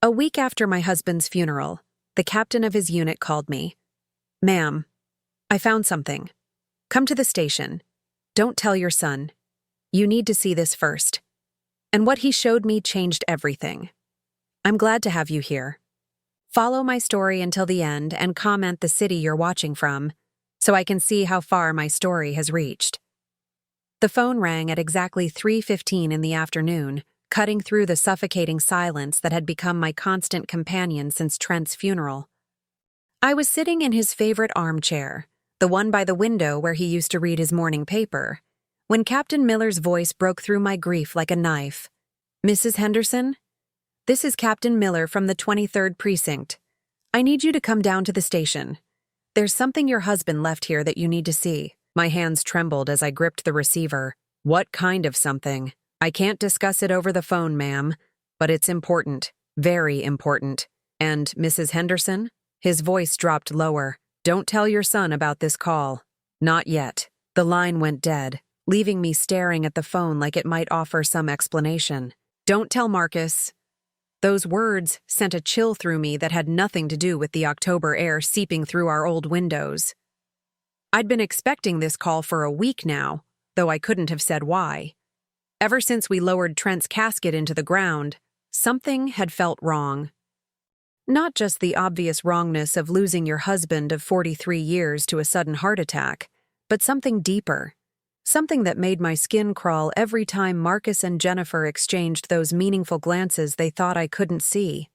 A week after my husband's funeral, the captain of his unit called me. "Ma'am, I found something. Come to the station. Don't tell your son. You need to see this first." And what he showed me changed everything. I'm glad to have you here. Follow my story until the end and comment the city you're watching from, so I can see how far my story has reached. The phone rang at exactly 3:15 in the afternoon, cutting through the suffocating silence that had become my constant companion since Trent's funeral. I was sitting in his favorite armchair, the one by the window where he used to read his morning paper, when Captain Miller's voice broke through my grief like a knife. "Mrs. Henderson? This is Captain Miller from the 23rd Precinct. I need you to come down to the station. There's something your husband left here that you need to see." My hands trembled as I gripped the receiver. "What kind of something? I can't discuss it over the phone, ma'am, but it's important, very important. And Mrs. Henderson?" His voice dropped lower. "Don't tell your son about this call." Not yet. The line went dead, leaving me staring at the phone like it might offer some explanation. "Don't tell Marcus." Those words sent a chill through me that had nothing to do with the October air seeping through our old windows. I'd been expecting this call for a week now, though I couldn't have said why. Ever since we lowered Trent's casket into the ground, something had felt wrong. Not just the obvious wrongness of losing your husband of 43 years to a sudden heart attack, but something deeper. Something that made my skin crawl every time Marcus and Jennifer exchanged those meaningful glances they thought I couldn't see.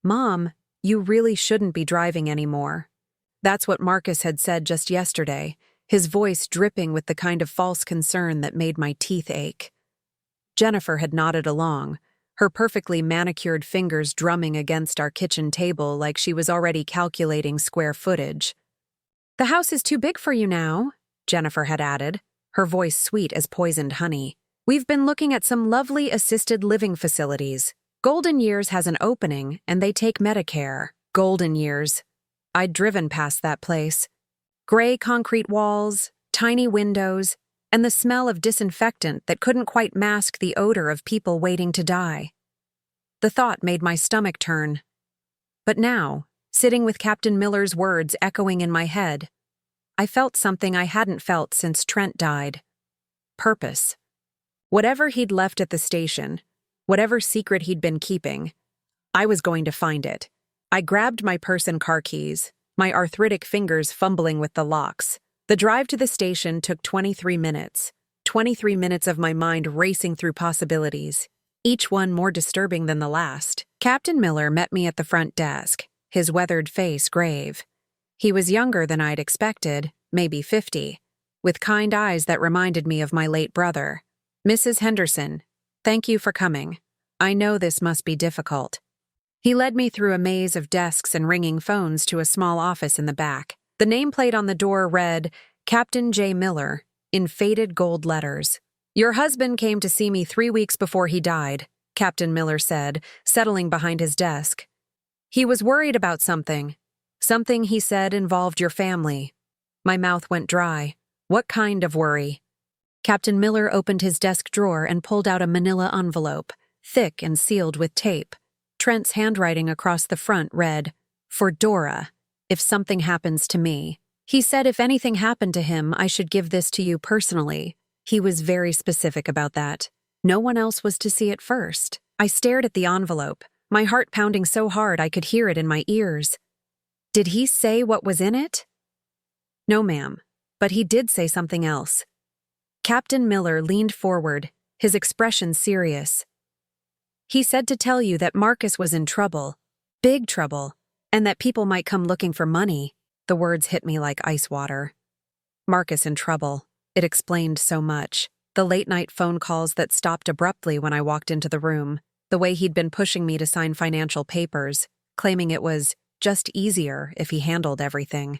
"Mom, you really shouldn't be driving anymore." That's what Marcus had said just yesterday, his voice dripping with the kind of false concern that made my teeth ache. Jennifer had nodded along, her perfectly manicured fingers drumming against our kitchen table like she was already calculating square footage. "The house is too big for you now," Jennifer had added, her voice sweet as poisoned honey. "We've been looking at some lovely assisted living facilities. Golden Years has an opening, and they take Medicare." Golden Years. I'd driven past that place. Gray concrete walls, tiny windows, and the smell of disinfectant that couldn't quite mask the odor of people waiting to die. The thought made my stomach turn. But now, sitting with Captain Miller's words echoing in my head, I felt something I hadn't felt since Trent died. Purpose. Whatever he'd left at the station, whatever secret he'd been keeping, I was going to find it. I grabbed my purse and car keys, my arthritic fingers fumbling with the locks. The drive to the station took 23 minutes. 23 minutes of my mind racing through possibilities, each one more disturbing than the last. Captain Miller met me at the front desk, his weathered face grave. He was younger than I'd expected, maybe 50, with kind eyes that reminded me of my late brother. "Mrs. Henderson, thank you for coming. I know this must be difficult." He led me through a maze of desks and ringing phones to a small office in the back. The nameplate on the door read, "Captain J. Miller," in faded gold letters. "Your husband came to see me 3 weeks before he died," Captain Miller said, settling behind his desk. "He was worried about something. Something he said involved your family." My mouth went dry. What kind of worry? Captain Miller opened his desk drawer and pulled out a manila envelope, thick and sealed with tape. Trent's handwriting across the front read, "For Dora, if something happens to me." He said if anything happened to him, I should give this to you personally. He was very specific about that. No one else was to see it first. I stared at the envelope, my heart pounding so hard I could hear it in my ears. Did he say what was in it? No, ma'am, but he did say something else. Captain Miller leaned forward, his expression serious. "He said to tell you that Marcus was in trouble, big trouble, and that people might come looking for money." The words hit me like ice water. Marcus in trouble. It explained so much. The late-night phone calls that stopped abruptly when I walked into the room, the way he'd been pushing me to sign financial papers, claiming it was just easier if he handled everything.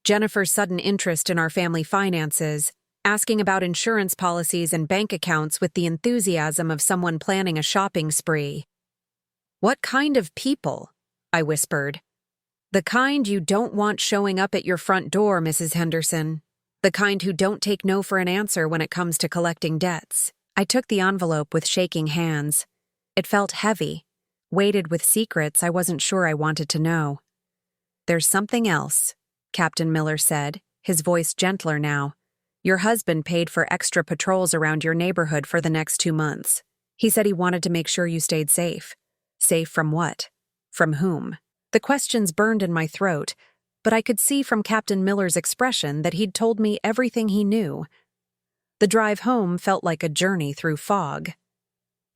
Jennifer's sudden interest in our family finances, asking about insurance policies and bank accounts with the enthusiasm of someone planning a shopping spree. "What kind of people?" I whispered. "The kind you don't want showing up at your front door, Mrs. Henderson. The kind who don't take no for an answer when it comes to collecting debts." I took the envelope with shaking hands. It felt heavy, weighted with secrets I wasn't sure I wanted to know. "There's something else," Captain Miller said, his voice gentler now. "Your husband paid for extra patrols around your neighborhood for the next 2 months. He said he wanted to make sure you stayed safe." Safe from what? From whom? The questions burned in my throat, but I could see from Captain Miller's expression that he'd told me everything he knew. The drive home felt like a journey through fog.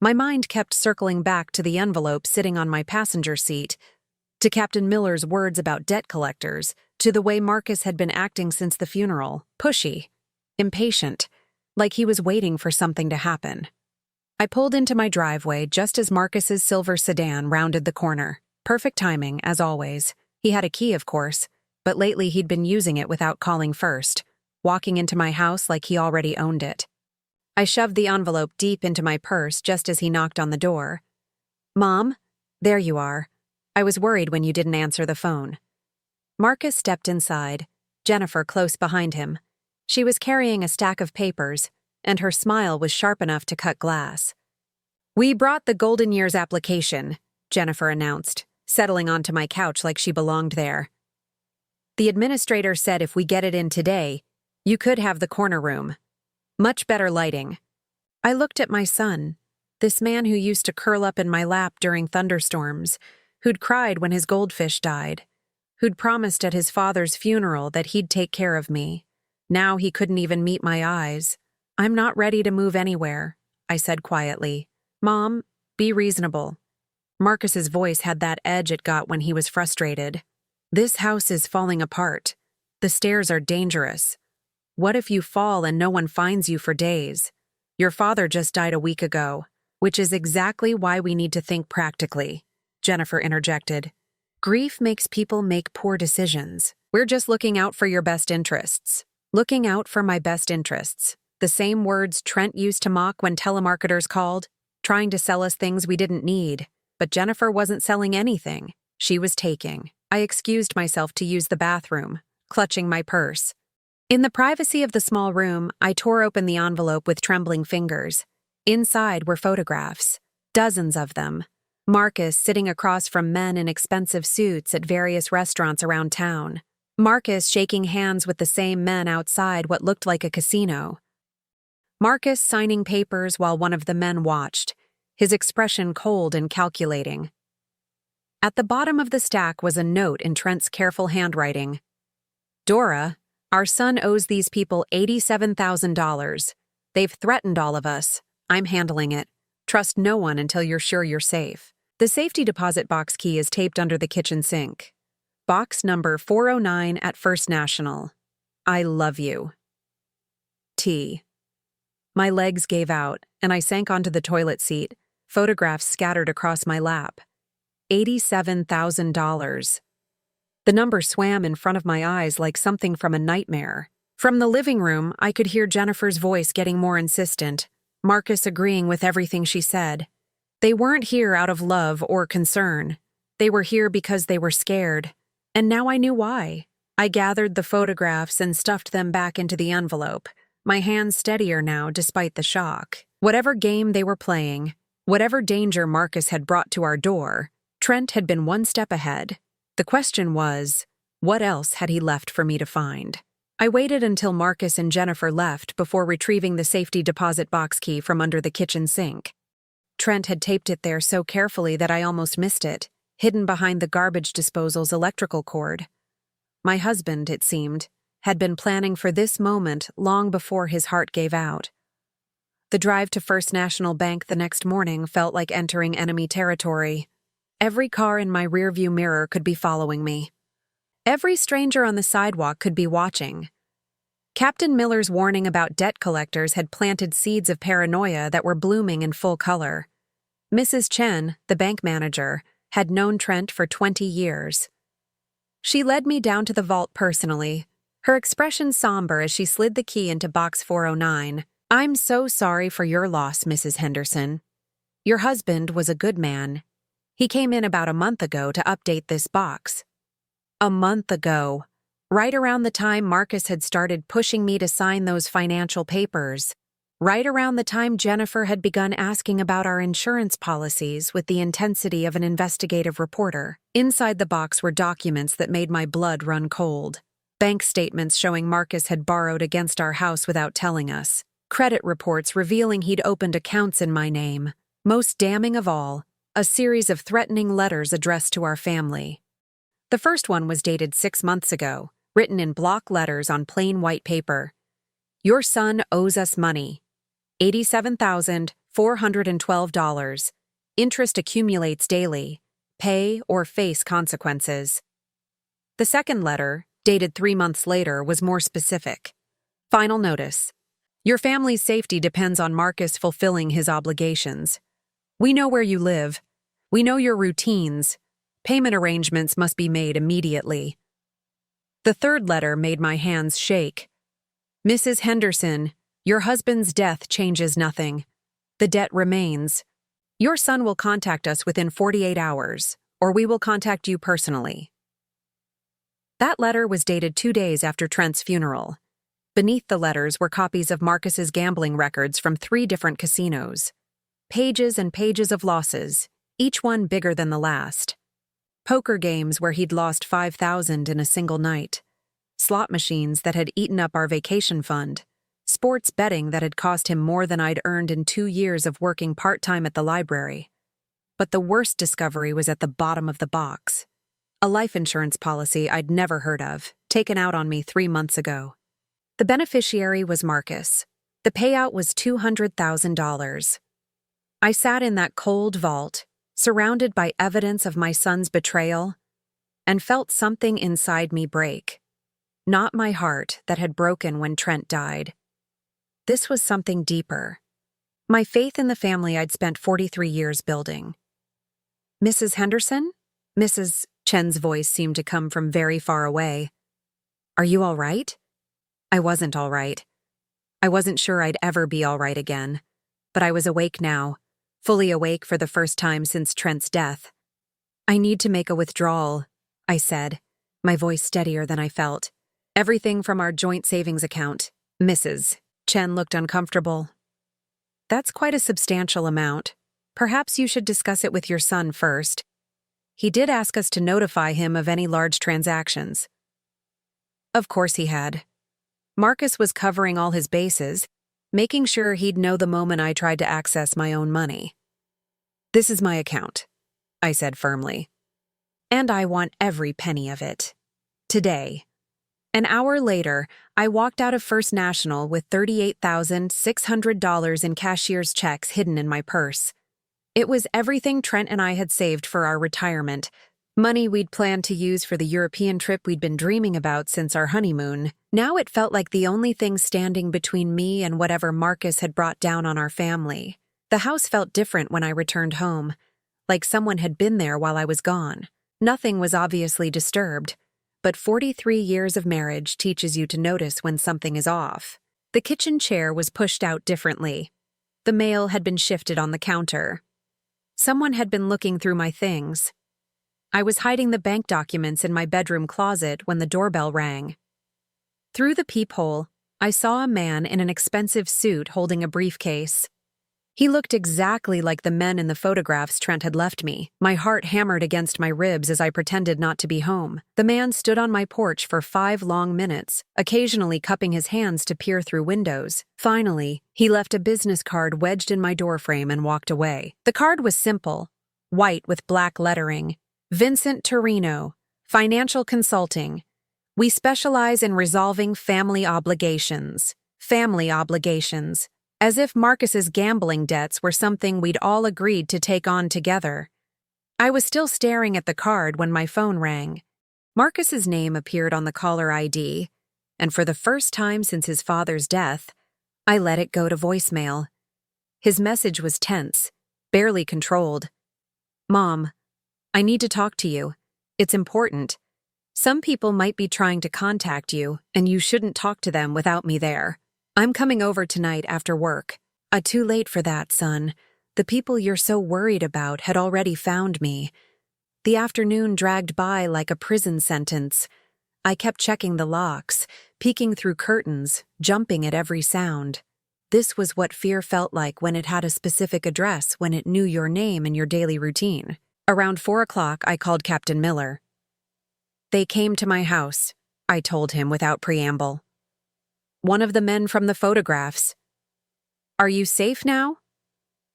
My mind kept circling back to the envelope sitting on my passenger seat, to Captain Miller's words about debt collectors, to the way Marcus had been acting since the funeral, pushy, impatient, like he was waiting for something to happen. I pulled into my driveway just as Marcus's silver sedan rounded the corner. Perfect timing, as always. He had a key, of course, but lately he'd been using it without calling first, walking into my house like he already owned it. I shoved the envelope deep into my purse just as he knocked on the door. "Mom, there you are. I was worried when you didn't answer the phone." Marcus stepped inside, Jennifer close behind him. She was carrying a stack of papers, and her smile was sharp enough to cut glass. "We brought the Golden Years application," Jennifer announced, settling onto my couch like she belonged there. "The administrator said if we get it in today, you could have the corner room. Much better lighting." I looked at my son, this man who used to curl up in my lap during thunderstorms, who'd cried when his goldfish died, who'd promised at his father's funeral that he'd take care of me. Now he couldn't even meet my eyes. "I'm not ready to move anywhere," I said quietly. "Mom, be reasonable." Marcus's voice had that edge it got when he was frustrated. "This house is falling apart. The stairs are dangerous. What if you fall and no one finds you for days? Your father just died a week ago, which is exactly why we need to think practically," Jennifer interjected. "Grief makes people make poor decisions. We're just looking out for your best interests." Looking out for my best interests. The same words Trent used to mock when telemarketers called, trying to sell us things we didn't need. But Jennifer wasn't selling anything. She was taking. I excused myself to use the bathroom, clutching my purse. In the privacy of the small room, I tore open the envelope with trembling fingers. Inside were photographs, dozens of them. Marcus sitting across from men in expensive suits at various restaurants around town. Marcus shaking hands with the same men outside what looked like a casino. Marcus signing papers while one of the men watched, his expression cold and calculating. At the bottom of the stack was a note in Trent's careful handwriting. "Dora, our son owes these people $87,000. They've threatened all of us. I'm handling it. Trust no one until you're sure you're safe." The safety deposit box key is taped under the kitchen sink. Box number 409 at First National. I love you. T. My legs gave out, and I sank onto the toilet seat, photographs scattered across my lap. $87,000. The number swam in front of my eyes like something from a nightmare. From the living room, I could hear Jennifer's voice getting more insistent, Marcus agreeing with everything she said. They weren't here out of love or concern. They were here because they were scared. And now I knew why. I gathered the photographs and stuffed them back into the envelope, my hands steadier now despite the shock. Whatever game they were playing, whatever danger Marcus had brought to our door, Trent had been one step ahead. The question was, what else had he left for me to find? I waited until Marcus and Jennifer left before retrieving the safety deposit box key from under the kitchen sink. Trent had taped it there so carefully that I almost missed it, hidden behind the garbage disposal's electrical cord. My husband, it seemed, had been planning for this moment long before his heart gave out. The drive to First National Bank the next morning felt like entering enemy territory. Every car in my rearview mirror could be following me. Every stranger on the sidewalk could be watching. Captain Miller's warning about debt collectors had planted seeds of paranoia that were blooming in full color. Mrs. Chen, the bank manager, had known Trent for 20 years. She led me down to the vault personally, her expression somber as she slid the key into box 409. "I'm so sorry for your loss, Mrs. Henderson. Your husband was a good man. He came in about a month ago to update this box." A month ago, right around the time Marcus had started pushing me to sign those financial papers. right around the time Jennifer had begun asking about our insurance policies with the intensity of an investigative reporter. Inside the box were documents that made my blood run cold. Bank statements showing Marcus had borrowed against our house without telling us. Credit reports revealing he'd opened accounts in my name. Most damning of all, a series of threatening letters addressed to our family. The first one was dated 6 months ago, written in block letters on plain white paper. Your son owes us money. $87,412. Interest accumulates daily. Pay or face consequences. The second letter, dated 3 months later, was more specific. Final notice. Your family's safety depends on Marcus fulfilling his obligations. We know where you live. We know your routines. Payment arrangements must be made immediately. The third letter made my hands shake. Mrs. Henderson, your husband's death changes nothing. The debt remains. Your son will contact us within 48 hours, or we will contact you personally. That letter was dated 2 days after Trent's funeral. Beneath the letters were copies of Marcus's gambling records from 3 different casinos. Pages and pages of losses, each one bigger than the last. Poker games where he'd lost $5,000 in a single night. Slot machines that had eaten up our vacation fund. Sports betting that had cost him more than I'd earned in 2 years of working part-time at the library. But the worst discovery was at the bottom of the box. A life insurance policy I'd never heard of, taken out on me 3 months ago. The beneficiary was Marcus. The payout was $200,000. I sat in that cold vault, surrounded by evidence of my son's betrayal, and felt something inside me break. Not my heart that had broken when Trent died. This was something deeper. My faith in the family I'd spent 43 years building. Mrs. Henderson? Mrs. Chen's voice seemed to come from very far away. Are you all right? I wasn't all right. I wasn't sure I'd ever be all right again. But I was awake now, fully awake for the first time since Trent's death. I need to make a withdrawal, I said, my voice steadier than I felt. Everything from our joint savings account. Mrs. Chen looked uncomfortable. That's quite a substantial amount. Perhaps you should discuss it with your son first. He did ask us to notify him of any large transactions. Of course he had. Marcus was covering all his bases, making sure he'd know the moment I tried to access my own money. This is my account, I said firmly. And I want every penny of it. Today. An hour later, I walked out of First National with $38,600 in cashier's checks hidden in my purse. It was everything Trent and I had saved for our retirement, money we'd planned to use for the European trip we'd been dreaming about since our honeymoon. Now it felt like the only thing standing between me and whatever Marcus had brought down on our family. The house felt different when I returned home, like someone had been there while I was gone. Nothing was obviously disturbed, but 43 years of marriage teaches you to notice when something is off. The kitchen chair was pushed out differently. The mail had been shifted on the counter. Someone had been looking through my things. I was hiding the bank documents in my bedroom closet when the doorbell rang. Through the peephole, I saw a man in an expensive suit holding a briefcase. He looked exactly like the men in the photographs Trent had left me. My heart hammered against my ribs as I pretended not to be home. The man stood on my porch for 5 long minutes, occasionally cupping his hands to peer through windows. Finally, he left a business card wedged in my doorframe and walked away. The card was simple, white with black lettering. Vincent Torino, Financial Consulting. We specialize in resolving family obligations. Family obligations. As if Marcus's gambling debts were something we'd all agreed to take on together. I was still staring at the card when my phone rang. Marcus's name appeared on the caller ID, and for the first time since his father's death, I let it go to voicemail. His message was tense, barely controlled. Mom, I need to talk to you. It's important. Some people might be trying to contact you, and you shouldn't talk to them without me there. I'm coming over tonight after work. Too late for that, son. The people you're so worried about had already found me. The afternoon dragged by like a prison sentence. I kept checking the locks, peeking through curtains, jumping at every sound. This was what fear felt like when it had a specific address, when it knew your name and your daily routine. Around 4 o'clock, I called Captain Miller. "They came to my house," I told him without preamble. "One of the men from the photographs." "Are you safe now?"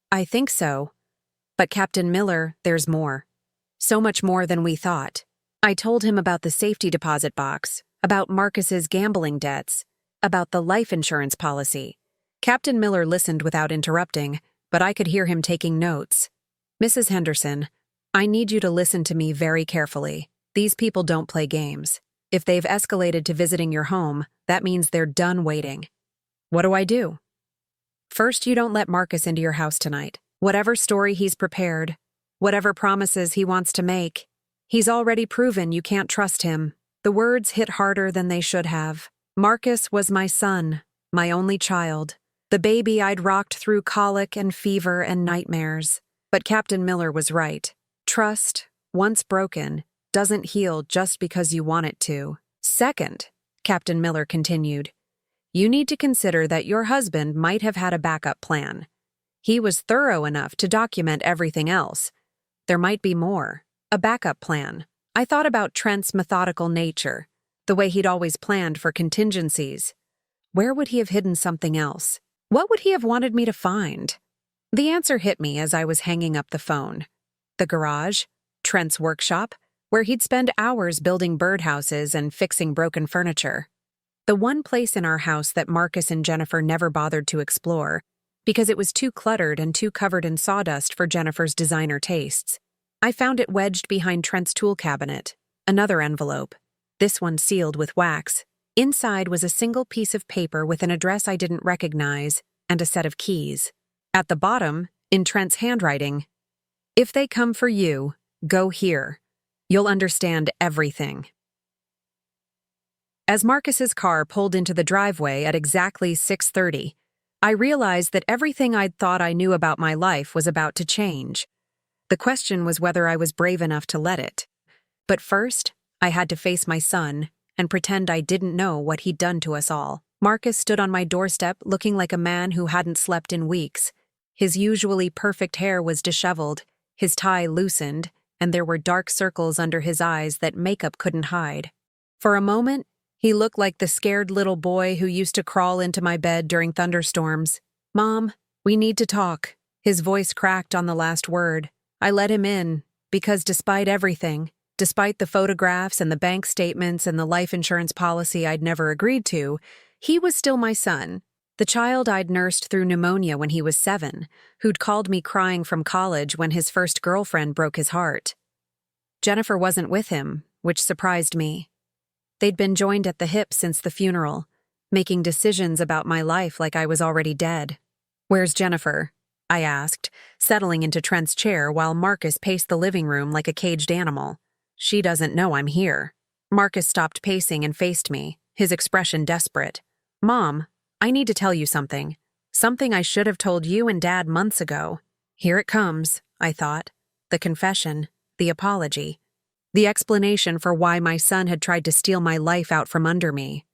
"I think so. But Captain Miller, there's more. So much more than we thought." I told him about the safety deposit box, about Marcus's gambling debts, about the life insurance policy. Captain Miller listened without interrupting, but I could hear him taking notes. "Mrs. Henderson, I need you to listen to me very carefully. These people don't play games. If they've escalated to visiting your home, that means they're done waiting. What do I do? First, you don't let Marcus into your house tonight. Whatever story he's prepared, whatever promises he wants to make, he's already proven you can't trust him." The words hit harder than they should have. Marcus was my son, my only child, the baby I'd rocked through colic and fever and nightmares. But Captain Miller was right. Trust, once broken, doesn't heal just because you want it to. Second, Captain Miller continued, you need to consider that your husband might have had a backup plan. He was thorough enough to document everything else. There might be more. A backup plan. I thought about Trent's methodical nature, the way he'd always planned for contingencies. Where would he have hidden something else? What would he have wanted me to find? The answer hit me as I was hanging up the phone. The garage, Trent's workshop, where he'd spend hours building birdhouses and fixing broken furniture. The one place in our house that Marcus and Jennifer never bothered to explore, because it was too cluttered and too covered in sawdust for Jennifer's designer tastes. I found it wedged behind Trent's tool cabinet, another envelope, this one sealed with wax. Inside was a single piece of paper with an address I didn't recognize and a set of keys. At the bottom, in Trent's handwriting, "If they come for you, go here. You'll understand everything." As Marcus's car pulled into the driveway at exactly 6:30, I realized that everything I'd thought I knew about my life was about to change. The question was whether I was brave enough to let it. But first, I had to face my son and pretend I didn't know what he'd done to us all. Marcus stood on my doorstep looking like a man who hadn't slept in weeks. His usually perfect hair was disheveled, his tie loosened, and there were dark circles under his eyes that makeup couldn't hide. For a moment, he looked like the scared little boy who used to crawl into my bed during thunderstorms. "Mom, we need to talk." His voice cracked on the last word. I let him in, because despite everything, despite the photographs and the bank statements and the life insurance policy I'd never agreed to, he was still my son, the child I'd nursed through pneumonia when he was 7, who'd called me crying from college when his first girlfriend broke his heart. Jennifer wasn't with him, which surprised me. They'd been joined at the hip since the funeral, making decisions about my life like I was already dead. "Where's Jennifer?" I asked, settling into Trent's chair while Marcus paced the living room like a caged animal. "She doesn't know I'm here." Marcus stopped pacing and faced me, his expression desperate. "Mom, I need to tell you something. Something I should have told you and Dad months ago." Here it comes, I thought. The confession, the apology, the explanation for why my son had tried to steal my life out from under me.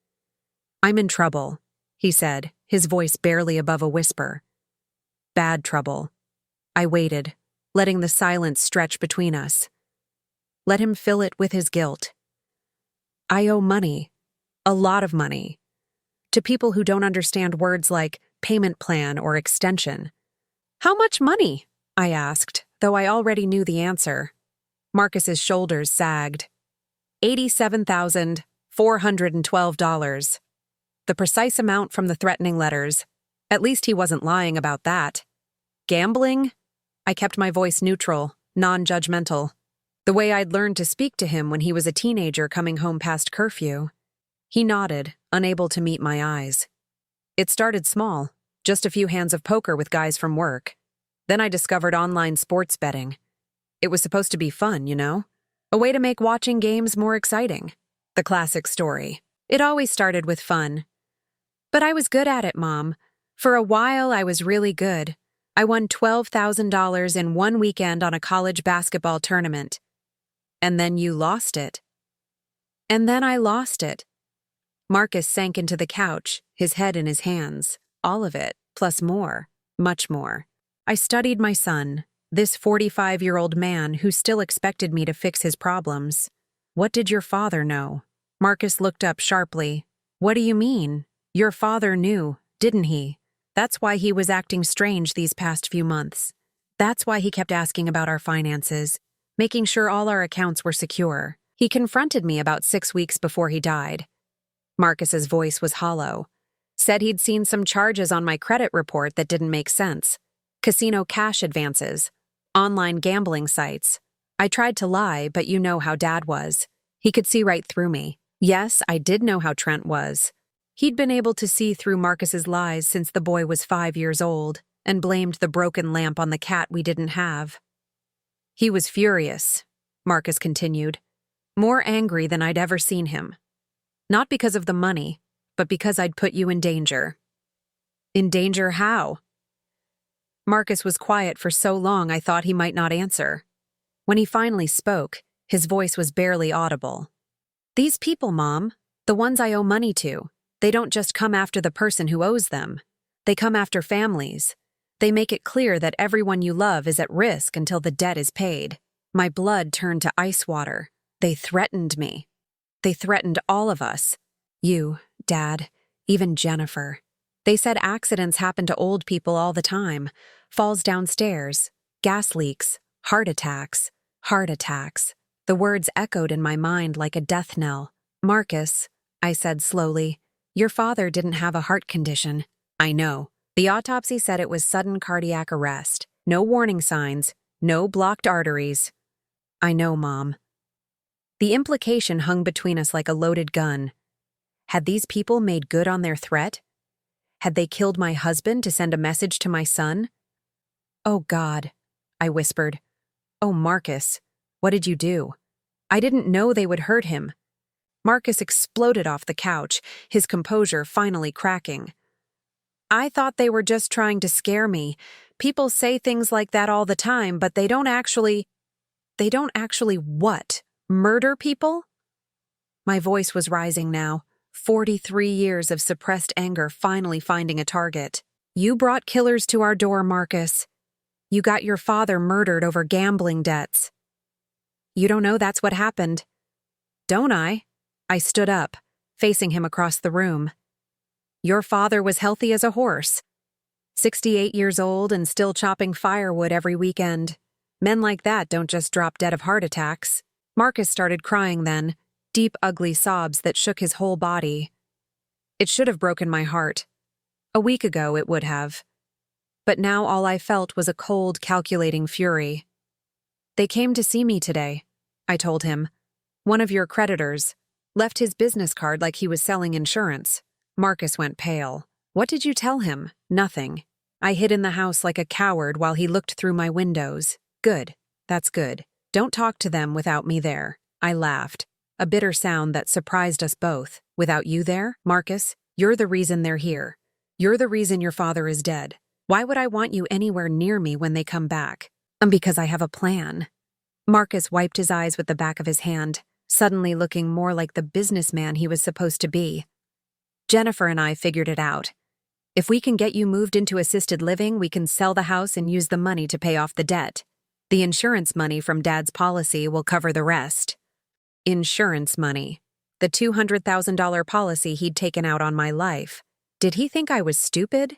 "I'm in trouble," he said, his voice barely above a whisper. Bad trouble. I waited, letting the silence stretch between us. Let him fill it with his guilt. "I owe money, a lot of money, to people who don't understand words like payment plan or extension." "How much money?" I asked, though I already knew the answer. Marcus's shoulders sagged. $87,412. The precise amount from the threatening letters. At least he wasn't lying about that. "Gambling?" I kept my voice neutral, non-judgmental, the way I'd learned to speak to him when he was a teenager coming home past curfew. He nodded, unable to meet my eyes. "It started small, just a few hands of poker with guys from work. Then I discovered online sports betting. It was supposed to be fun, you know? A way to make watching games more exciting. The classic story. It always started with fun. But I was good at it, Mom. For a while, I was really good. I won $12,000 in one weekend on a college basketball tournament. And then you lost it." "And then I lost it." Marcus sank into the couch, his head in his hands, all of it. plus more, much more. I studied my son, this 45-year-old man who still expected me to fix his problems. What did your father know? Marcus looked up sharply. What do you mean? Your father knew, didn't he? That's why he was acting strange these past few months. That's why he kept asking about our finances, making sure all our accounts were secure. He confronted me about 6 weeks before he died. Marcus's voice was hollow. Said he'd seen some charges on my credit report that didn't make sense. Casino cash advances, online gambling sites. I tried to lie, but you know how Dad was. He could see right through me. Yes, I did know how Trent was. He'd been able to see through Marcus's lies since the boy was 5 years old and blamed the broken lamp on the cat we didn't have. He was furious, Marcus continued, more angry than I'd ever seen him. Not because of the money, but because I'd put you in danger. In danger how? Marcus was quiet for so long I thought he might not answer. When he finally spoke, his voice was barely audible. These people, Mom, the ones I owe money to, they don't just come after the person who owes them. They come after families. They make it clear that everyone you love is at risk until the debt is paid. My blood turned to ice water. They threatened me. They threatened all of us. You, Dad, even Jennifer. They said accidents happen to old people all the time. Falls downstairs, gas leaks, heart attacks, heart attacks. The words echoed in my mind like a death knell. Marcus, I said slowly, your father didn't have a heart condition. I know. The autopsy said it was sudden cardiac arrest. No warning signs, no blocked arteries. I know, Mom. The implication hung between us like a loaded gun. Had these people made good on their threat? Had they killed my husband to send a message to my son? Oh, God, I whispered. Oh, Marcus, what did you do? I didn't know they would hurt him. Marcus exploded off the couch, his composure finally cracking. I thought they were just trying to scare me. People say things like that all the time, but they don't actually what? Murder people? My voice was rising now, 43 years of suppressed anger finally finding a target. You brought killers to our door, Marcus. You got your father murdered over gambling debts. You don't know that's what happened. Don't I? I stood up, facing him across the room. Your father was healthy as a horse. 68 years old and still chopping firewood every weekend. Men like that don't just drop dead of heart attacks. Marcus started crying then, deep, ugly sobs that shook his whole body. It should have broken my heart. A week ago it would have. But now all I felt was a cold, calculating fury. They came to see me today, I told him. One of your creditors. Left his business card like he was selling insurance. Marcus went pale. What did you tell him? Nothing. I hid in the house like a coward while he looked through my windows. Good. That's good. Don't talk to them without me there. I laughed, a bitter sound that surprised us both. Without you there, Marcus, you're the reason they're here. You're the reason your father is dead. Why would I want you anywhere near me when they come back? Because I have a plan. Marcus wiped his eyes with the back of his hand, suddenly looking more like the businessman he was supposed to be. Jennifer and I figured it out. If we can get you moved into assisted living, we can sell the house and use the money to pay off the debt. The insurance money from Dad's policy will cover the rest. Insurance money. The $200,000 policy he'd taken out on my life. Did he think I was stupid?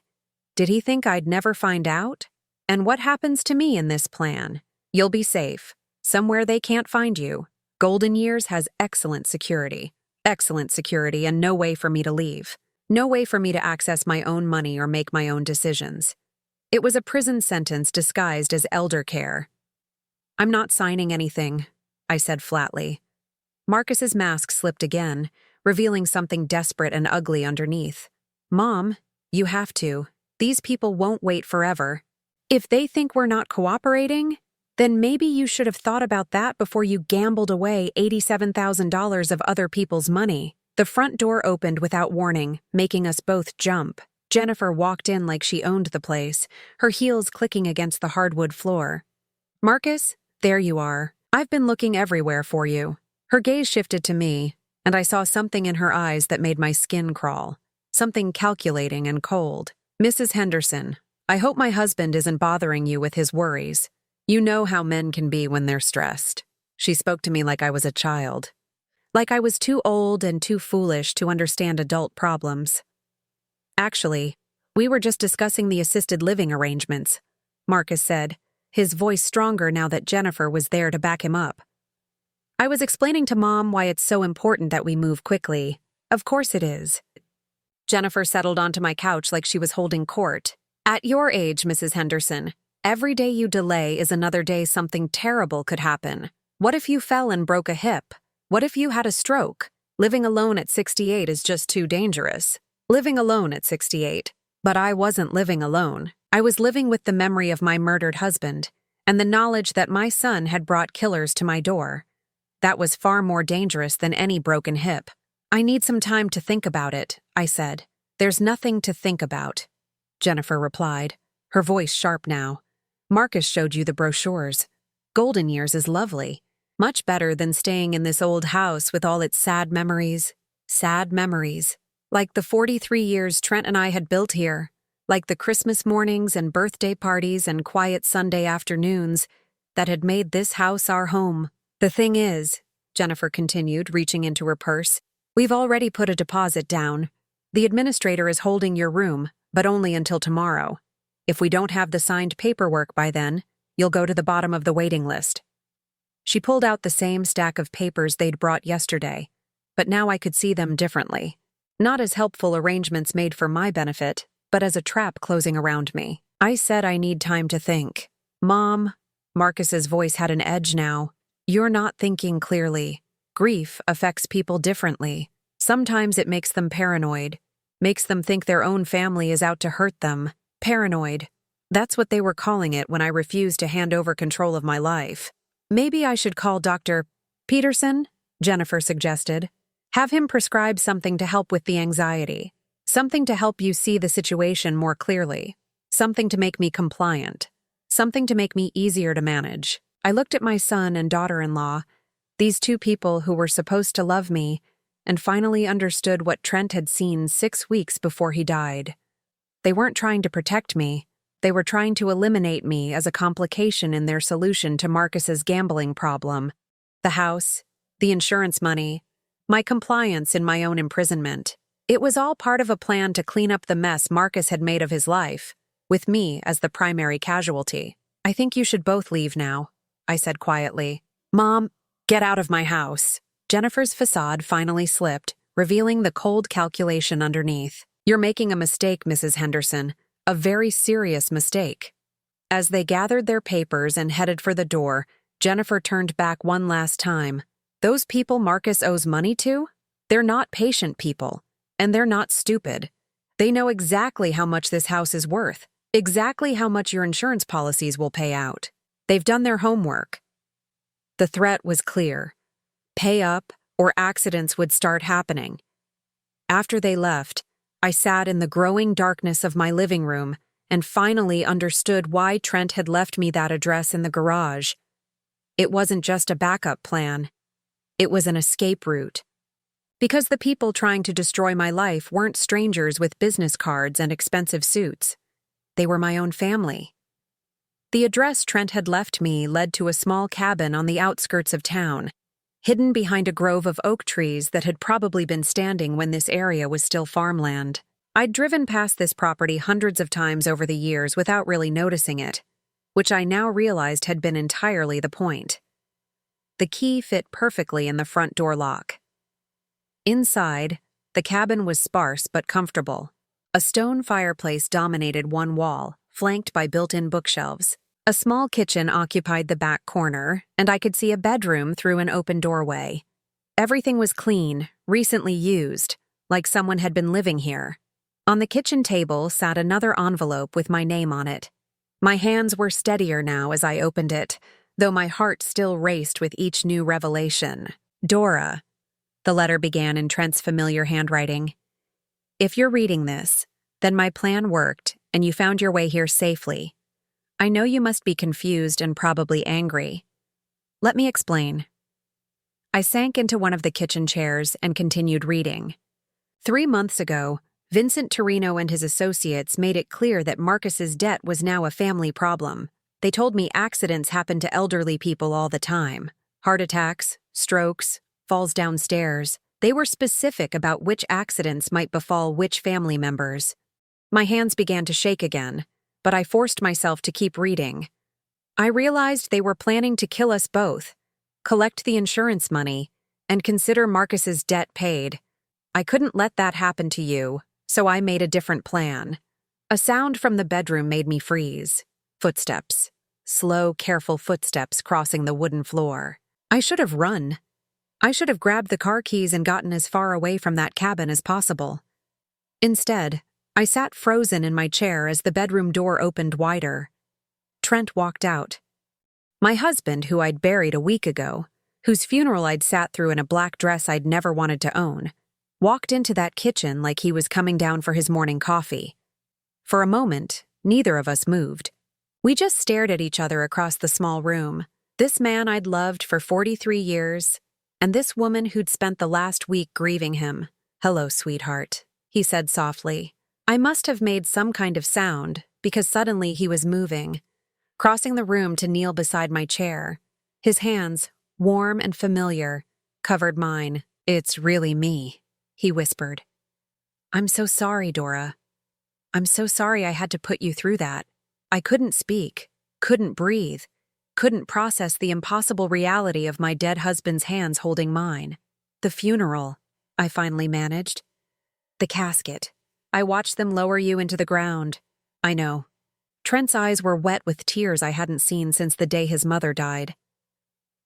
Did he think I'd never find out? And what happens to me in this plan? You'll be safe. Somewhere they can't find you. Golden Years has excellent security. Excellent security and no way for me to leave. No way for me to access my own money or make my own decisions. It was a prison sentence disguised as elder care. I'm not signing anything, I said flatly. Marcus's mask slipped again, revealing something desperate and ugly underneath. Mom, you have to. These people won't wait forever. If they think we're not cooperating, then maybe you should have thought about that before you gambled away $87,000 of other people's money. The front door opened without warning, making us both jump. Jennifer walked in like she owned the place, her heels clicking against the hardwood floor. Marcus, there you are. I've been looking everywhere for you. Her gaze shifted to me, and I saw something in her eyes that made my skin crawl. Something calculating and cold. Mrs. Henderson, I hope my husband isn't bothering you with his worries. You know how men can be when they're stressed. She spoke to me like I was a child. Like I was too old and too foolish to understand adult problems. Actually, we were just discussing the assisted living arrangements, Marcus said, his voice stronger now that Jennifer was there to back him up. I was explaining to Mom why it's so important that we move quickly. Of course it is. Jennifer settled onto my couch like she was holding court. At your age, Mrs. Henderson, every day you delay is another day something terrible could happen. What if you fell and broke a hip? What if you had a stroke? Living alone at 68 is just too dangerous. Living alone at 68. But I wasn't living alone. I was living with the memory of my murdered husband, and the knowledge that my son had brought killers to my door. That was far more dangerous than any broken hip. I need some time to think about it, I said. There's nothing to think about, Jennifer replied, her voice sharp now. Marcus showed you the brochures. Golden Years is lovely. Much better than staying in this old house with all its sad memories. Sad memories. Like the 43 years Trent and I had built here. Like the Christmas mornings and birthday parties and quiet Sunday afternoons that had made this house our home. The thing is, Jennifer continued, reaching into her purse, we've already put a deposit down. The administrator is holding your room, but only until tomorrow. If we don't have the signed paperwork by then, you'll go to the bottom of the waiting list. She pulled out the same stack of papers they'd brought yesterday, but now I could see them differently. Not as helpful arrangements made for my benefit, but as a trap closing around me. I said I need time to think. Mom, Marcus's voice had an edge now. You're not thinking clearly. Grief affects people differently. Sometimes it makes them paranoid, makes them think their own family is out to hurt them. Paranoid. That's what they were calling it when I refused to hand over control of my life. Maybe I should call Dr. Peterson, Jennifer suggested. Have him prescribe something to help with the anxiety. Something to help you see the situation more clearly. Something to make me compliant. Something to make me easier to manage. I looked at my son and daughter-in-law, these two people who were supposed to love me, and finally understood what Trent had seen 6 weeks before he died. They weren't trying to protect me. They were trying to eliminate me as a complication in their solution to Marcus's gambling problem. The house, the insurance money, my compliance in my own imprisonment. It was all part of a plan to clean up the mess Marcus had made of his life, with me as the primary casualty. I think you should both leave now, I said quietly. Mom, get out of my house. Jennifer's facade finally slipped, revealing the cold calculation underneath. You're making a mistake, Mrs. Henderson. A very serious mistake. As they gathered their papers and headed for the door, Jennifer turned back one last time. Those people Marcus owes money to? They're not patient people. And they're not stupid. They know exactly how much this house is worth, exactly how much your insurance policies will pay out. They've done their homework. The threat was clear. Pay up, or accidents would start happening. After they left, I sat in the growing darkness of my living room and finally understood why Trent had left me that address in the garage. It wasn't just a backup plan. It was an escape route. Because the people trying to destroy my life weren't strangers with business cards and expensive suits. They were my own family. The address Trent had left me led to a small cabin on the outskirts of town, hidden behind a grove of oak trees that had probably been standing when this area was still farmland. I'd driven past this property hundreds of times over the years without really noticing it, which I now realized had been entirely the point. The key fit perfectly in the front door lock. Inside, the cabin was sparse but comfortable. A stone fireplace dominated one wall, flanked by built-in bookshelves. A small kitchen occupied the back corner, and I could see a bedroom through an open doorway. Everything was clean, recently used, like someone had been living here. On the kitchen table sat another envelope with my name on it. My hands were steadier now as I opened it, though my heart still raced with each new revelation. Dora. The letter began in Trent's familiar handwriting. If you're reading this, then my plan worked and you found your way here safely. I know you must be confused and probably angry. Let me explain. I sank into one of the kitchen chairs and continued reading. 3 months ago, Vincent Torino and his associates made it clear that Marcus's debt was now a family problem. They told me accidents happen to elderly people all the time. Heart attacks, strokes, falls downstairs. They were specific about which accidents might befall which family members. My hands began to shake again, but I forced myself to keep reading. I realized they were planning to kill us both, collect the insurance money, and consider Marcus's debt paid. I couldn't let that happen to you, so I made a different plan. A sound from the bedroom made me freeze. Footsteps. Slow, careful footsteps crossing the wooden floor. I should have run. I should have grabbed the car keys and gotten as far away from that cabin as possible. Instead, I sat frozen in my chair as the bedroom door opened wider. Trent walked out. My husband, who I'd buried a week ago, whose funeral I'd sat through in a black dress I'd never wanted to own, walked into that kitchen like he was coming down for his morning coffee. For a moment, neither of us moved. We just stared at each other across the small room. This man I'd loved for 43 years, and this woman who'd spent the last week grieving him. "Hello, sweetheart," he said softly. I must have made some kind of sound, because suddenly he was moving, crossing the room to kneel beside my chair. His hands, warm and familiar, covered mine. "It's really me," he whispered. "I'm so sorry, Dora. I'm so sorry I had to put you through that. I couldn't speak, couldn't breathe, couldn't process the impossible reality of my dead husband's hands holding mine. The funeral," I finally managed. "The casket. I watched them lower you into the ground." "I know." Trent's eyes were wet with tears I hadn't seen since the day his mother died.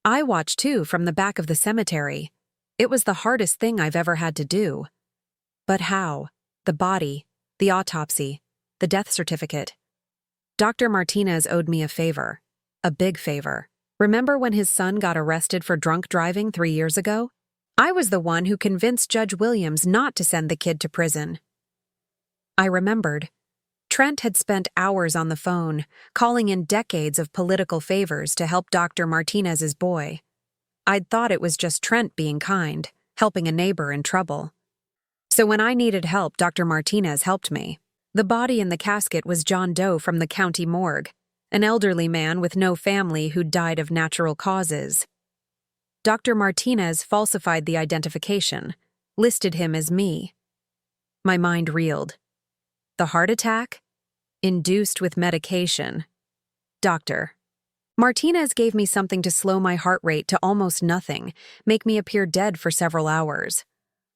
"I watched too from the back of the cemetery. It was the hardest thing I've ever had to do." "But how? The body, the autopsy, the death certificate." "Dr. Martinez owed me a favor. A big favor. Remember when his son got arrested for drunk driving 3 years ago? I was the one who convinced Judge Williams not to send the kid to prison." I remembered. Trent had spent hours on the phone, calling in decades of political favors to help Dr. Martinez's boy. I'd thought it was just Trent being kind, helping a neighbor in trouble. So when I needed help, Dr. Martinez helped me. The body in the casket was John Doe from the county morgue, an elderly man with no family who'd died of natural causes. Dr. Martinez falsified the identification, listed him as me. My mind reeled. The heart attack? Induced with medication. Doctor. Martinez gave me something to slow my heart rate to almost nothing, make me appear dead for several hours.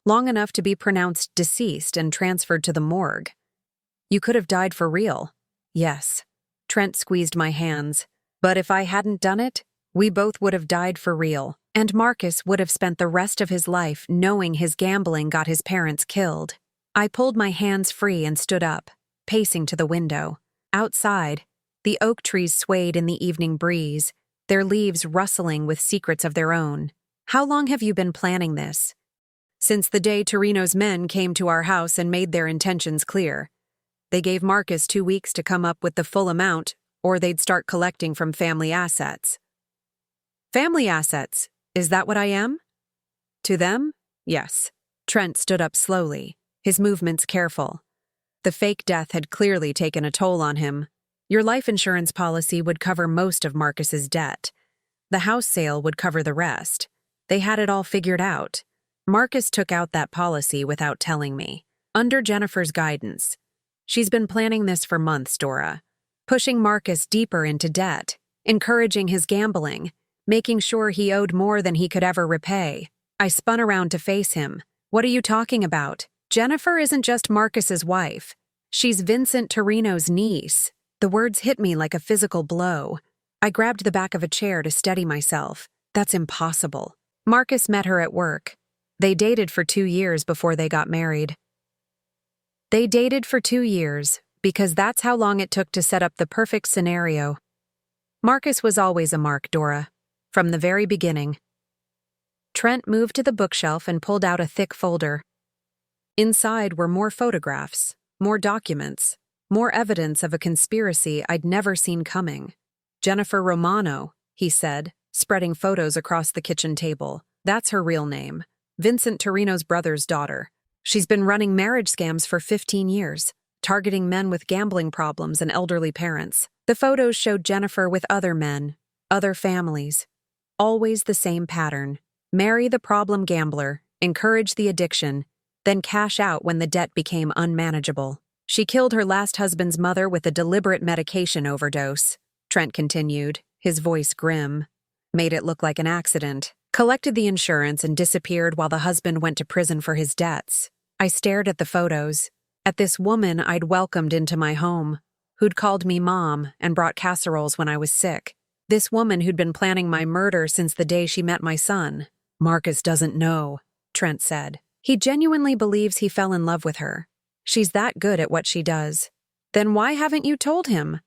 Long enough to be pronounced deceased and transferred to the morgue. "You could have died for real." "Yes." Trent squeezed my hands. "But if I hadn't done it, we both would have died for real. And Marcus would have spent the rest of his life knowing his gambling got his parents killed." I pulled my hands free and stood up, pacing to the window. Outside, the oak trees swayed in the evening breeze, their leaves rustling with secrets of their own. "How long have you been planning this?" "Since the day Torino's men came to our house and made their intentions clear. They gave Marcus 2 weeks to come up with the full amount, or they'd start collecting from family assets." "Family assets? Is that what I am?" "To them? Yes." Trent stood up slowly, his movements careful. The fake death had clearly taken a toll on him. "Your life insurance policy would cover most of Marcus's debt. The house sale would cover the rest. They had it all figured out. Marcus took out that policy without telling me, under Jennifer's guidance. She's been planning this for months, Dora. Pushing Marcus deeper into debt, encouraging his gambling, making sure he owed more than he could ever repay." I spun around to face him. "What are you talking about? Jennifer isn't just Marcus's wife. She's Vincent Torino's niece." The words hit me like a physical blow. I grabbed the back of a chair to steady myself. "That's impossible. Marcus met her at work. They dated for 2 years before they got married." They dated for 2 years, because that's how long it took to set up the perfect scenario. Marcus was always a mark, Dora. From the very beginning. Trent moved to the bookshelf and pulled out a thick folder. Inside were more photographs, more documents, more evidence of a conspiracy I'd never seen coming. "Jennifer Romano," he said, spreading photos across the kitchen table. "That's her real name. Vincent Torino's brother's daughter. She's been running marriage scams for 15 years, targeting men with gambling problems and elderly parents. The photos showed Jennifer with other men, other families. Always the same pattern. Marry the problem gambler, encourage the addiction, then cash out when the debt became unmanageable. She killed her last husband's mother with a deliberate medication overdose, Trent continued, his voice grim. Made it look like an accident. Collected the insurance and disappeared while the husband went to prison for his debts. I stared at the photos, at this woman I'd welcomed into my home, who'd called me mom and brought casseroles when I was sick. This woman who'd been planning my murder since the day she met my son. Marcus doesn't know, Trent said. He genuinely believes he fell in love with her. She's that good at what she does. Then why haven't you told him?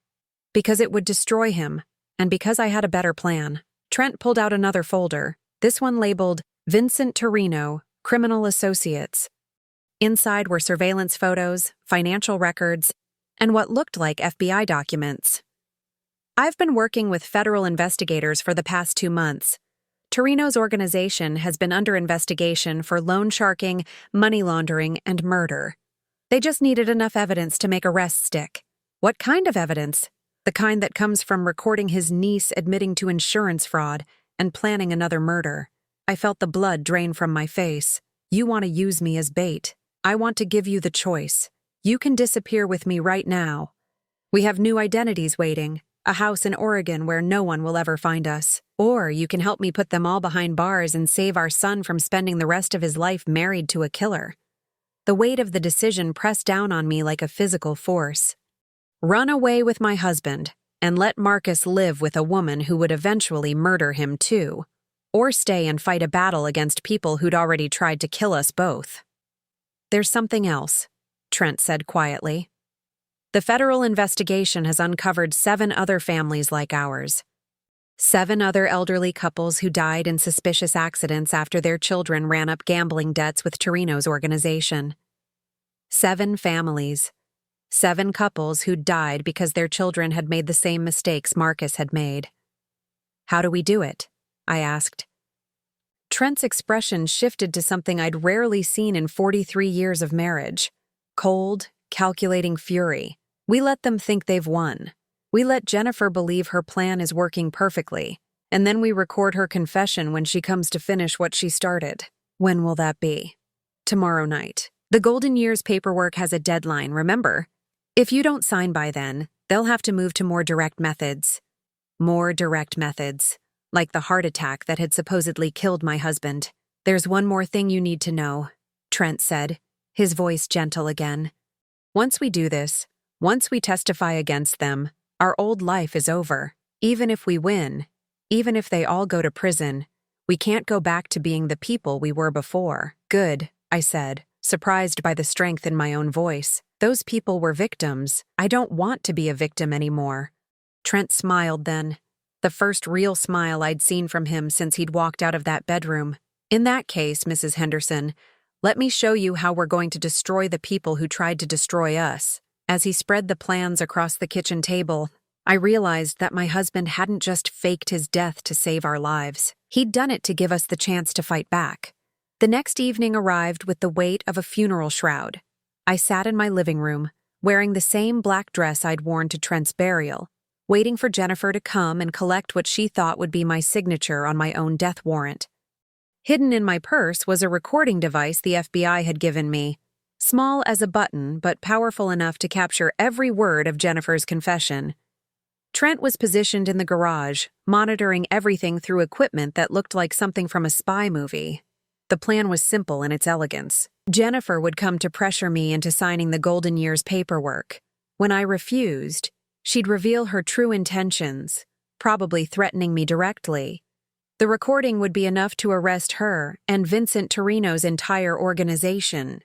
Because it would destroy him, and because I had a better plan. Trent pulled out another folder, this one labeled Vincent Torino, Criminal Associates. Inside were surveillance photos, financial records, and what looked like FBI documents. I've been working with federal investigators for the past 2 months. Torino's organization has been under investigation for loan sharking, money laundering, and murder. They just needed enough evidence to make arrests stick. What kind of evidence? The kind that comes from recording his niece admitting to insurance fraud and planning another murder. I felt the blood drain from my face. You want to use me as bait. I want to give you the choice. You can disappear with me right now. We have new identities waiting, a house in Oregon where no one will ever find us. Or you can help me put them all behind bars and save our son from spending the rest of his life married to a killer. The weight of the decision pressed down on me like a physical force. Run away with my husband, and let Marcus live with a woman who would eventually murder him too. Or stay and fight a battle against people who'd already tried to kill us both. There's something else, Trent said quietly. The federal investigation has uncovered 7 other families like ours. 7 other elderly couples who died in suspicious accidents after their children ran up gambling debts with Torino's organization. 7 families. 7 couples who'd died because their children had made the same mistakes Marcus had made. How do we do it? I asked. Trent's expression shifted to something I'd rarely seen in 43 years of marriage. Cold, calculating fury. We let them think they've won. We let Jennifer believe her plan is working perfectly, and then we record her confession when she comes to finish what she started. When will that be? Tomorrow night. The Golden Years paperwork has a deadline, remember? If you don't sign by then, they'll have to move to more direct methods. More direct methods. Like the heart attack that had supposedly killed my husband. There's one more thing you need to know, Trent said, his voice gentle again. Once we do this, once we testify against them, our old life is over. Even if we win, even if they all go to prison, we can't go back to being the people we were before. Good, I said, surprised by the strength in my own voice. Those people were victims. I don't want to be a victim anymore. Trent smiled then. The first real smile I'd seen from him since he'd walked out of that bedroom. In that case, Mrs. Henderson, let me show you how we're going to destroy the people who tried to destroy us. As he spread the plans across the kitchen table, I realized that my husband hadn't just faked his death to save our lives. He'd done it to give us the chance to fight back. The next evening arrived with the weight of a funeral shroud. I sat in my living room, wearing the same black dress I'd worn to Trent's burial, waiting for Jennifer to come and collect what she thought would be my signature on my own death warrant. Hidden in my purse was a recording device the FBI had given me, small as a button but powerful enough to capture every word of Jennifer's confession. Trent was positioned in the garage, monitoring everything through equipment that looked like something from a spy movie. The plan was simple in its elegance. Jennifer would come to pressure me into signing the Golden Years paperwork. When I refused, she'd reveal her true intentions, probably threatening me directly. The recording would be enough to arrest her and Vincent Torino's entire organization.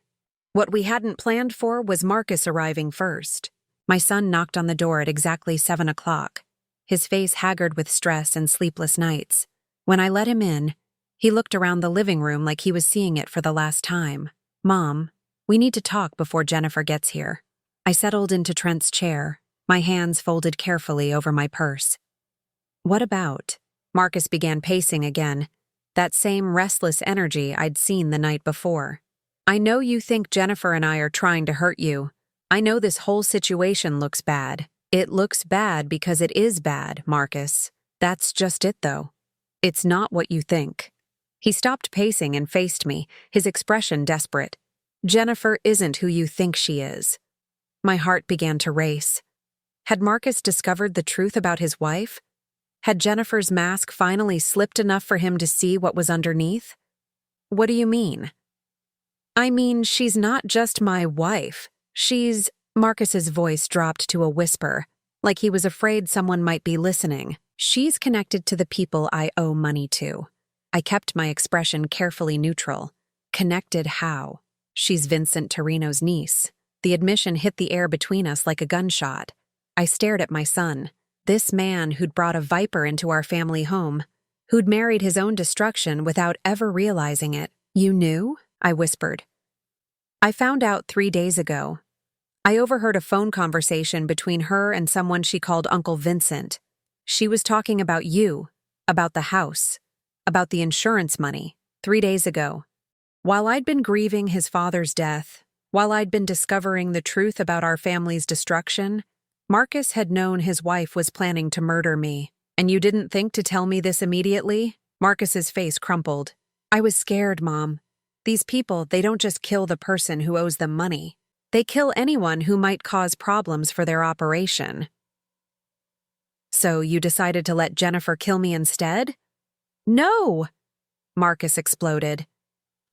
What we hadn't planned for was Marcus arriving first. My son knocked on the door at exactly 7 o'clock, his face haggard with stress and sleepless nights. When I let him in, he looked around the living room like he was seeing it for the last time. Mom, we need to talk before Jennifer gets here. I settled into Trent's chair, my hands folded carefully over my purse. What about? Marcus began pacing again, that same restless energy I'd seen the night before. I know you think Jennifer and I are trying to hurt you. I know this whole situation looks bad. It looks bad because it is bad, Marcus. That's just it, though. It's not what you think." He stopped pacing and faced me, his expression desperate. "Jennifer isn't who you think she is." My heart began to race. Had Marcus discovered the truth about his wife? Had Jennifer's mask finally slipped enough for him to see what was underneath? "What do you mean?" "I mean, she's not just my wife. She's—" Marcus's voice dropped to a whisper, like he was afraid someone might be listening. "She's connected to the people I owe money to." I kept my expression carefully neutral. Connected how? She's Vincent Torino's niece. The admission hit the air between us like a gunshot. I stared at my son, this man who'd brought a viper into our family home, who'd married his own destruction without ever realizing it. "You knew?" I whispered. "I found out 3 days ago. I overheard a phone conversation between her and someone she called Uncle Vincent. She was talking about you, about the house, about the insurance money, 3 days ago. While I'd been grieving his father's death, while I'd been discovering the truth about our family's destruction, Marcus had known his wife was planning to murder me. And you didn't think to tell me this immediately?" Marcus's face crumpled. "I was scared, Mom. These people, they don't just kill the person who owes them money. They kill anyone who might cause problems for their operation." "So you decided to let Jennifer kill me instead?" "No!" Marcus exploded.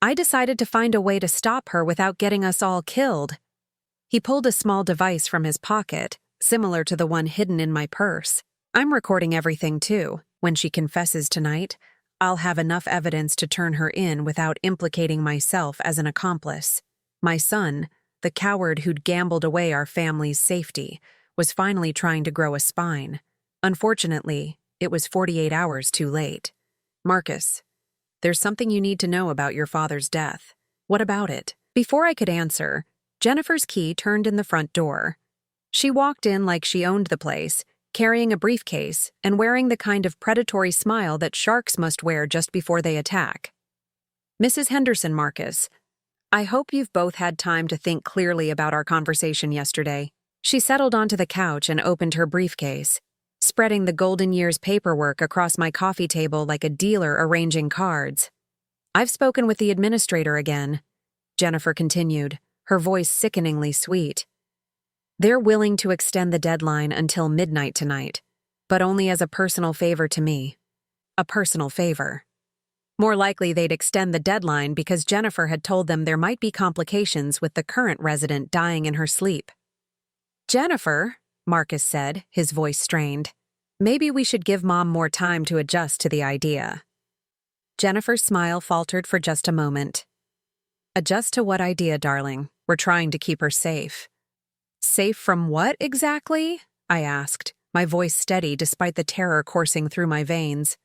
"I decided to find a way to stop her without getting us all killed." He pulled a small device from his pocket, similar to the one hidden in my purse. "I'm recording everything too. When she confesses tonight, I'll have enough evidence to turn her in without implicating myself as an accomplice. My son, the coward who'd gambled away our family's safety, was finally trying to grow a spine. Unfortunately, it was 48 hours too late. Marcus, there's something you need to know about your father's death. What about it?" Before I could answer, Jennifer's key turned in the front door. She walked in like she owned the place, carrying a briefcase and wearing the kind of predatory smile that sharks must wear just before they attack. "Mrs. Henderson, Marcus, I hope you've both had time to think clearly about our conversation yesterday." She settled onto the couch and opened her briefcase, spreading the golden years paperwork across my coffee table like a dealer arranging cards. "I've spoken with the administrator again," Jennifer continued, her voice sickeningly sweet. "They're willing to extend the deadline until midnight tonight, but only as a personal favor to me. A personal favor. More likely they'd extend the deadline because Jennifer had told them there might be complications with the current resident dying in her sleep." "Jennifer," Marcus said, his voice strained, "maybe we should give Mom more time to adjust to the idea." Jennifer's smile faltered for just a moment. "Adjust to what idea, darling? We're trying to keep her safe." "Safe from what exactly?" I asked, my voice steady despite the terror coursing through my veins.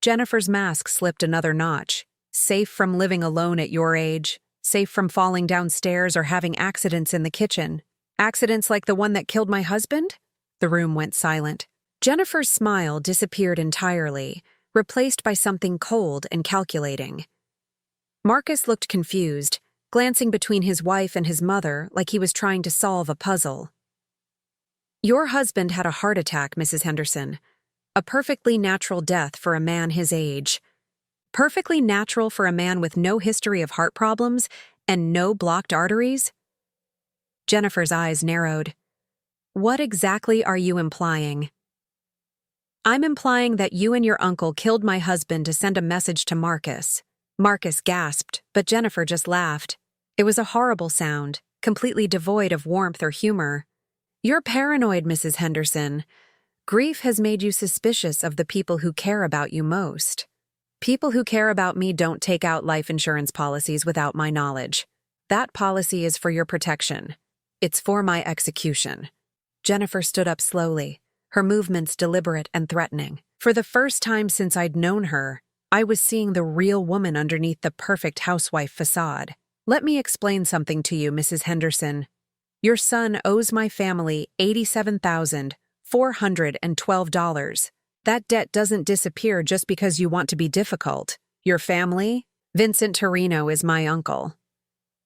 Jennifer's mask slipped another notch. "Safe from living alone at your age. Safe from falling downstairs or having accidents in the kitchen. Accidents like the one that killed my husband?" The room went silent. Jennifer's smile disappeared entirely, replaced by something cold and calculating. Marcus looked confused, glancing between his wife and his mother like he was trying to solve a puzzle. "Your husband had a heart attack, Mrs. Henderson. A perfectly natural death for a man his age. Perfectly natural for a man with no history of heart problems and no blocked arteries?" Jennifer's eyes narrowed. "What exactly are you implying?" "I'm implying that you and your uncle killed my husband to send a message to Marcus." Marcus gasped, but Jennifer just laughed. It was a horrible sound, completely devoid of warmth or humor. "You're paranoid, Mrs. Henderson. Grief has made you suspicious of the people who care about you most. People who care about me don't take out life insurance policies without my knowledge. That policy is for your protection. It's for my execution." Jennifer stood up slowly, her movements deliberate and threatening. For the first time since I'd known her, I was seeing the real woman underneath the perfect housewife facade. "Let me explain something to you, Mrs. Henderson. Your son owes my family $87,412. That debt doesn't disappear just because you want to be difficult. Your family? Vincent Torino is my uncle."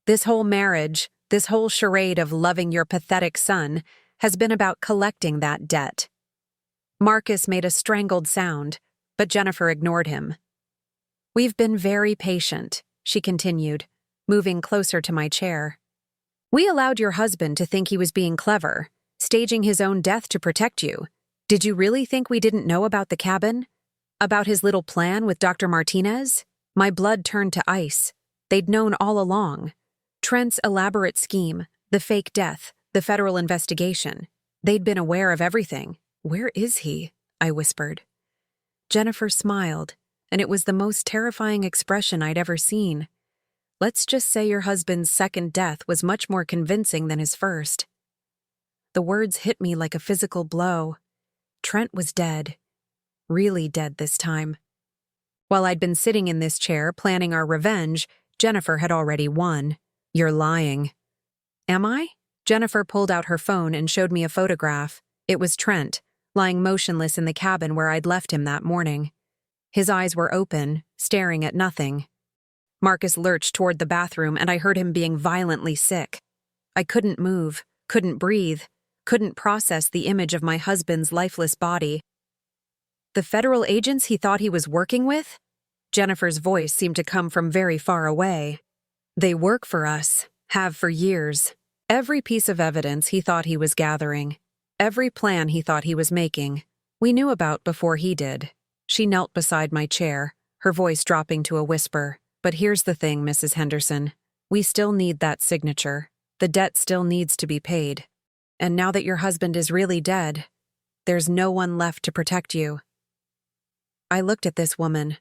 This whole marriage, this whole charade of loving your pathetic son, has been about collecting that debt." Marcus made a strangled sound, but Jennifer ignored him. "We've been very patient," she continued, moving closer to my chair. "We allowed your husband to think he was being clever, staging his own death to protect you. Did you really think we didn't know about the cabin? About his little plan with Dr. Martinez?" My blood turned to ice. They'd known all along. Trent's elaborate scheme, the fake death, the federal investigation. They'd been aware of everything. "Where is he?" I whispered. Jennifer smiled, and it was the most terrifying expression I'd ever seen. "Let's just say your husband's second death was much more convincing than his first." The words hit me like a physical blow. Trent was dead. Really dead this time. While I'd been sitting in this chair planning our revenge, Jennifer had already won. "You're lying." "Am I?" Jennifer pulled out her phone and showed me a photograph. It was Trent, lying motionless in the cabin where I'd left him that morning. His eyes were open, staring at nothing. Marcus lurched toward the bathroom, and I heard him being violently sick. I couldn't move, couldn't breathe, couldn't process the image of my husband's lifeless body. "The federal agents he thought he was working with?" Jennifer's voice seemed to come from very far away. "They work for us, have for years. Every piece of evidence he thought he was gathering, every plan he thought he was making, we knew about before he did." She knelt beside my chair, her voice dropping to a whisper. "But here's the thing, Mrs. Henderson. We still need that signature. The debt still needs to be paid. And now that your husband is really dead, there's no one left to protect you." I looked at this woman,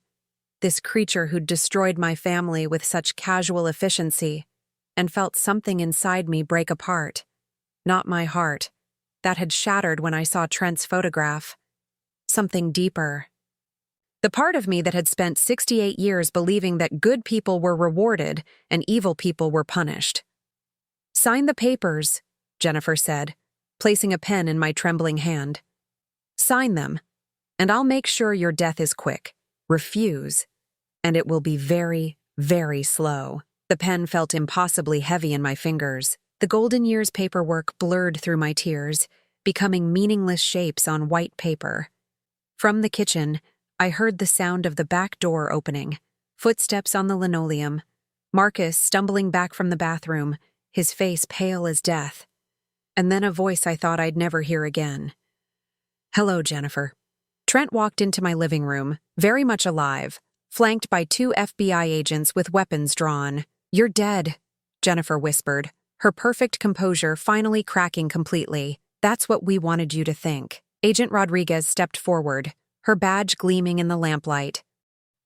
this creature who'd destroyed my family with such casual efficiency, and felt something inside me break apart. Not my heart. That had shattered when I saw Trent's photograph. Something deeper. The part of me that had spent 68 years believing that good people were rewarded and evil people were punished. "Sign the papers," Jennifer said, placing a pen in my trembling hand. "Sign them, and I'll make sure your death is quick. Refuse, and it will be very, very slow." The pen felt impossibly heavy in my fingers. The golden years paperwork blurred through my tears, becoming meaningless shapes on white paper. From the kitchen, I heard the sound of the back door opening, footsteps on the linoleum, Marcus stumbling back from the bathroom, his face pale as death. And then a voice I thought I'd never hear again. "Hello, Jennifer." Trent walked into my living room, very much alive, flanked by 2 FBI agents with weapons drawn. "You're dead," Jennifer whispered, her perfect composure finally cracking completely. "That's what we wanted you to think." Agent Rodriguez stepped forward, her badge gleaming in the lamplight.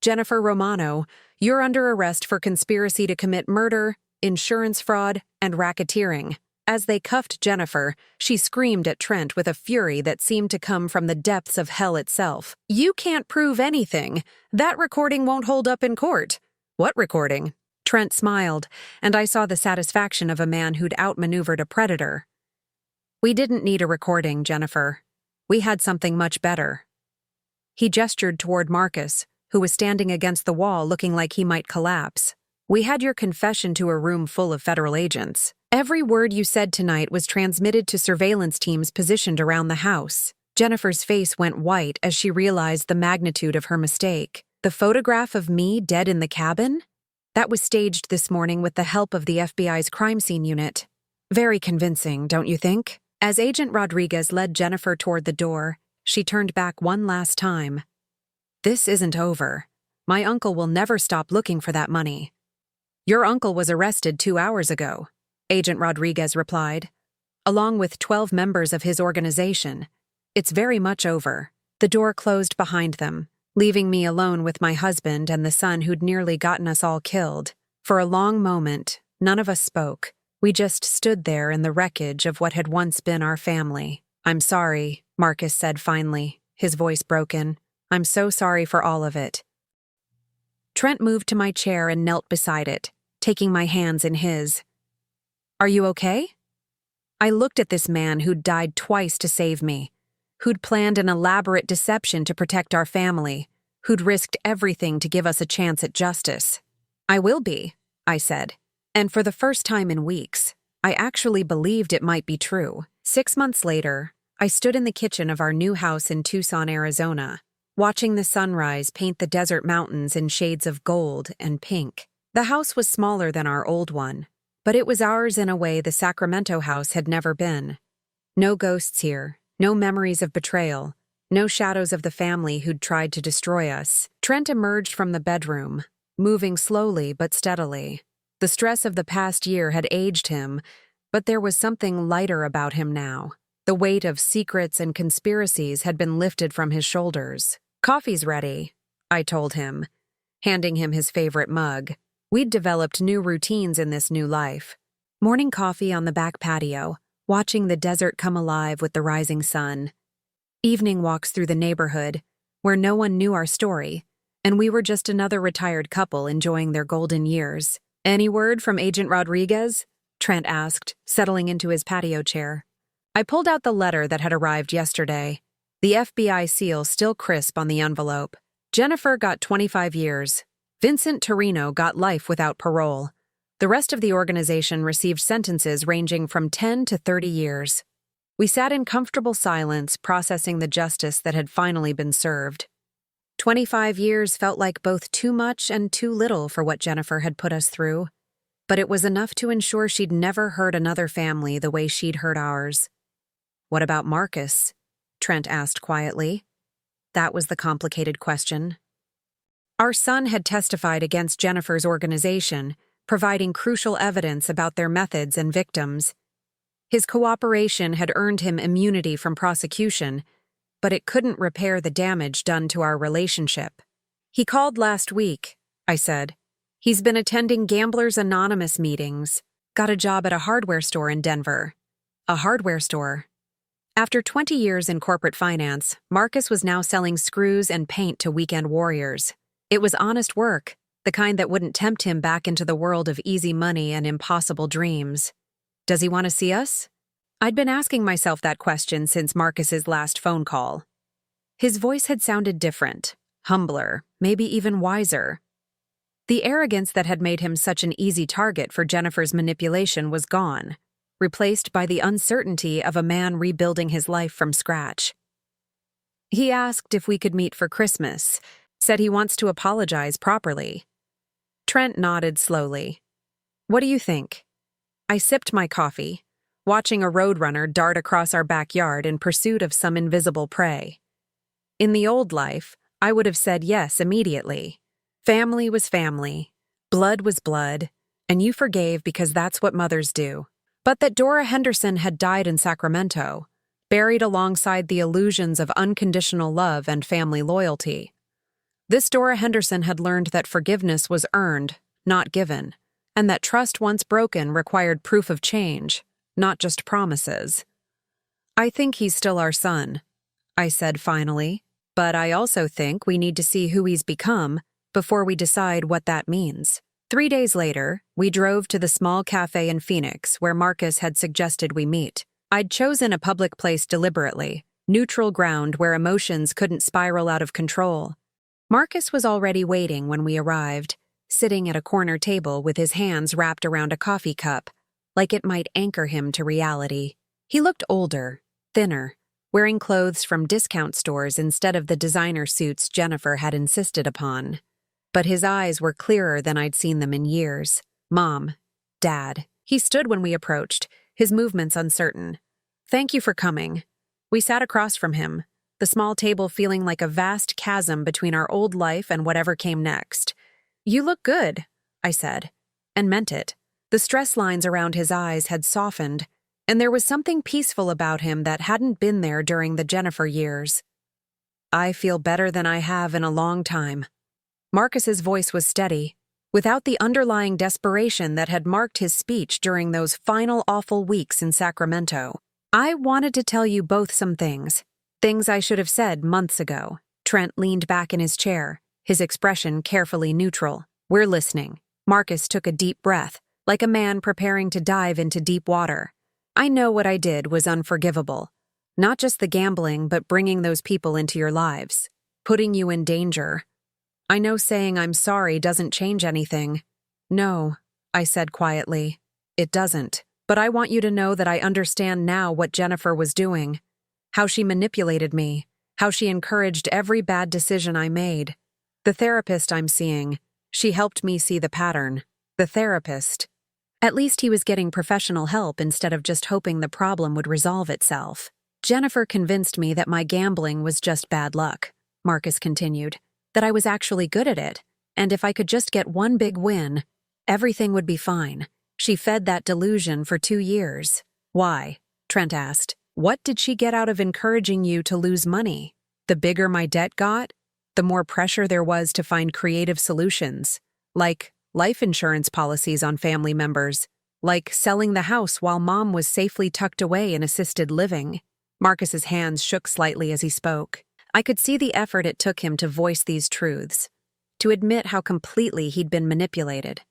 "Jennifer Romano, you're under arrest for conspiracy to commit murder, insurance fraud, and racketeering." As they cuffed Jennifer, she screamed at Trent with a fury that seemed to come from the depths of hell itself. "You can't prove anything. That recording won't hold up in court." "What recording?" Trent smiled, and I saw the satisfaction of a man who'd outmaneuvered a predator. "We didn't need a recording, Jennifer. We had something much better." He gestured toward Marcus, who was standing against the wall looking like he might collapse. "We had your confession to a room full of federal agents. Every word you said tonight was transmitted to surveillance teams positioned around the house." Jennifer's face went white as she realized the magnitude of her mistake. "The photograph of me dead in the cabin? That was staged this morning with the help of the FBI's crime scene unit. Very convincing, don't you think?" As Agent Rodriguez led Jennifer toward the door, she turned back one last time. "This isn't over. My uncle will never stop looking for that money." "Your uncle was arrested 2 hours ago," Agent Rodriguez replied, "along with 12 members of his organization. It's very much over." The door closed behind them, leaving me alone with my husband and the son who'd nearly gotten us all killed. For a long moment, none of us spoke. We just stood there in the wreckage of what had once been our family. "I'm sorry," Marcus said finally, his voice broken. "I'm so sorry for all of it." Trent moved to my chair and knelt beside it, taking my hands in his. "Are you okay?" I looked at this man who'd died twice to save me, who'd planned an elaborate deception to protect our family, who'd risked everything to give us a chance at justice. "I will be," I said. And for the first time in weeks, I actually believed it might be true. 6 months later, I stood in the kitchen of our new house in Tucson, Arizona, watching the sunrise paint the desert mountains in shades of gold and pink. The house was smaller than our old one, but it was ours in a way the Sacramento house had never been. No ghosts here, no memories of betrayal, no shadows of the family who'd tried to destroy us. Trent emerged from the bedroom, moving slowly but steadily. The stress of the past year had aged him, but there was something lighter about him now. The weight of secrets and conspiracies had been lifted from his shoulders. "Coffee's ready," I told him, handing him his favorite mug. We'd developed new routines in this new life. Morning coffee on the back patio, watching the desert come alive with the rising sun. Evening walks through the neighborhood, where no one knew our story, and we were just another retired couple enjoying their golden years. "Any word from Agent Rodriguez?" Trent asked, settling into his patio chair. I pulled out the letter that had arrived yesterday, the FBI seal still crisp on the envelope. Jennifer got 25 years. Vincent Torino got life without parole. The rest of the organization received sentences ranging from 10 to 30 years. We sat in comfortable silence, processing the justice that had finally been served. 25 years felt like both too much and too little for what Jennifer had put us through, but it was enough to ensure she'd never hurt another family the way she'd hurt ours. "What about Marcus?" Trent asked quietly. That was the complicated question. Our son had testified against Jennifer's organization, providing crucial evidence about their methods and victims. His cooperation had earned him immunity from prosecution, but it couldn't repair the damage done to our relationship. "He called last week," I said. "He's been attending Gamblers Anonymous meetings, got a job at a hardware store in Denver." A hardware store. After 20 years in corporate finance, Marcus was now selling screws and paint to weekend warriors. It was honest work, the kind that wouldn't tempt him back into the world of easy money and impossible dreams. "Does he want to see us?" I'd been asking myself that question since Marcus's last phone call. His voice had sounded different, humbler, maybe even wiser. The arrogance that had made him such an easy target for Jennifer's manipulation was gone, replaced by the uncertainty of a man rebuilding his life from scratch. He asked if we could meet for Christmas, said he wants to apologize properly. Trent nodded slowly. "What do you think?" I sipped my coffee, watching a roadrunner dart across our backyard in pursuit of some invisible prey. In the old life, I would have said yes immediately. Family was family, blood was blood, and you forgave because that's what mothers do. But that Dora Henderson had died in Sacramento, buried alongside the illusions of unconditional love and family loyalty. This Dora Henderson had learned that forgiveness was earned, not given, and that trust once broken required proof of change, not just promises. "I think he's still our son," I said finally, "but I also think we need to see who he's become before we decide what that means." 3 days later, we drove to the small cafe in Phoenix where Marcus had suggested we meet. I'd chosen a public place deliberately, neutral ground where emotions couldn't spiral out of control. Marcus was already waiting when we arrived, sitting at a corner table with his hands wrapped around a coffee cup, like it might anchor him to reality. He looked older, thinner, wearing clothes from discount stores instead of the designer suits Jennifer had insisted upon. But his eyes were clearer than I'd seen them in years. "Mom, Dad." He stood when we approached, his movements uncertain. "Thank you for coming." We sat across from him, the small table feeling like a vast chasm between our old life and whatever came next. "You look good," I said, and meant it. The stress lines around his eyes had softened, and there was something peaceful about him that hadn't been there during the Jennifer years. "I feel better than I have in a long time." Marcus's voice was steady, without the underlying desperation that had marked his speech during those final awful weeks in Sacramento. "I wanted to tell you both some things I should have said months ago." Trent leaned back in his chair, his expression carefully neutral. "We're listening." Marcus took a deep breath, like a man preparing to dive into deep water. "I know what I did was unforgivable. Not just the gambling, but bringing those people into your lives, putting you in danger. I know saying I'm sorry doesn't change anything." "No," I said quietly. It doesn't. But I want you to know that I understand now what Jennifer was doing. How she manipulated me. How she encouraged every bad decision I made. The therapist I'm seeing, she helped me see the pattern. The therapist. At least he was getting professional help instead of just hoping the problem would resolve itself. Jennifer convinced me that my gambling was just bad luck, Marcus continued, that I was actually good at it, and if I could just get one big win, everything would be fine. She fed that delusion for 2 years. Why? Trent asked. What did she get out of encouraging you to lose money? The bigger my debt got, the more pressure there was to find creative solutions, like life insurance policies on family members, like selling the house while Mom was safely tucked away in assisted living. Marcus's hands shook slightly as he spoke. I could see the effort it took him to voice these truths, to admit how completely he'd been manipulated.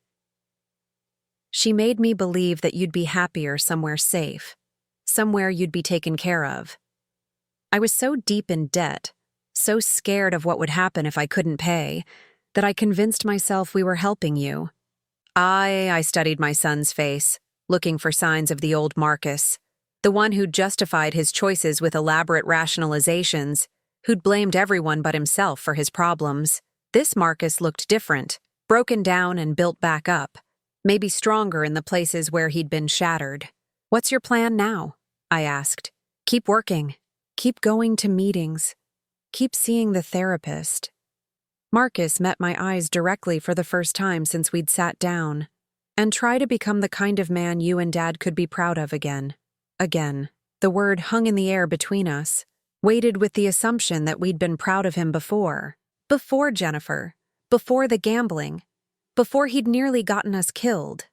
She made me believe that you'd be happier somewhere safe, somewhere you'd be taken care of. I was so deep in debt, so scared of what would happen if I couldn't pay, that I convinced myself we were helping you. I studied my son's face, looking for signs of the old Marcus, the one who'd justified his choices with elaborate rationalizations, who'd blamed everyone but himself for his problems. This Marcus looked different, broken down and built back up, maybe stronger in the places where he'd been shattered. What's your plan now? I asked. Keep working. Keep going to meetings. Keep seeing the therapist. Marcus met my eyes directly for the first time since we'd sat down. And try to become the kind of man you and Dad could be proud of again. Again. The word hung in the air between us, weighted with the assumption that we'd been proud of him before. Before Jennifer. Before the gambling. Before he'd nearly gotten us killed.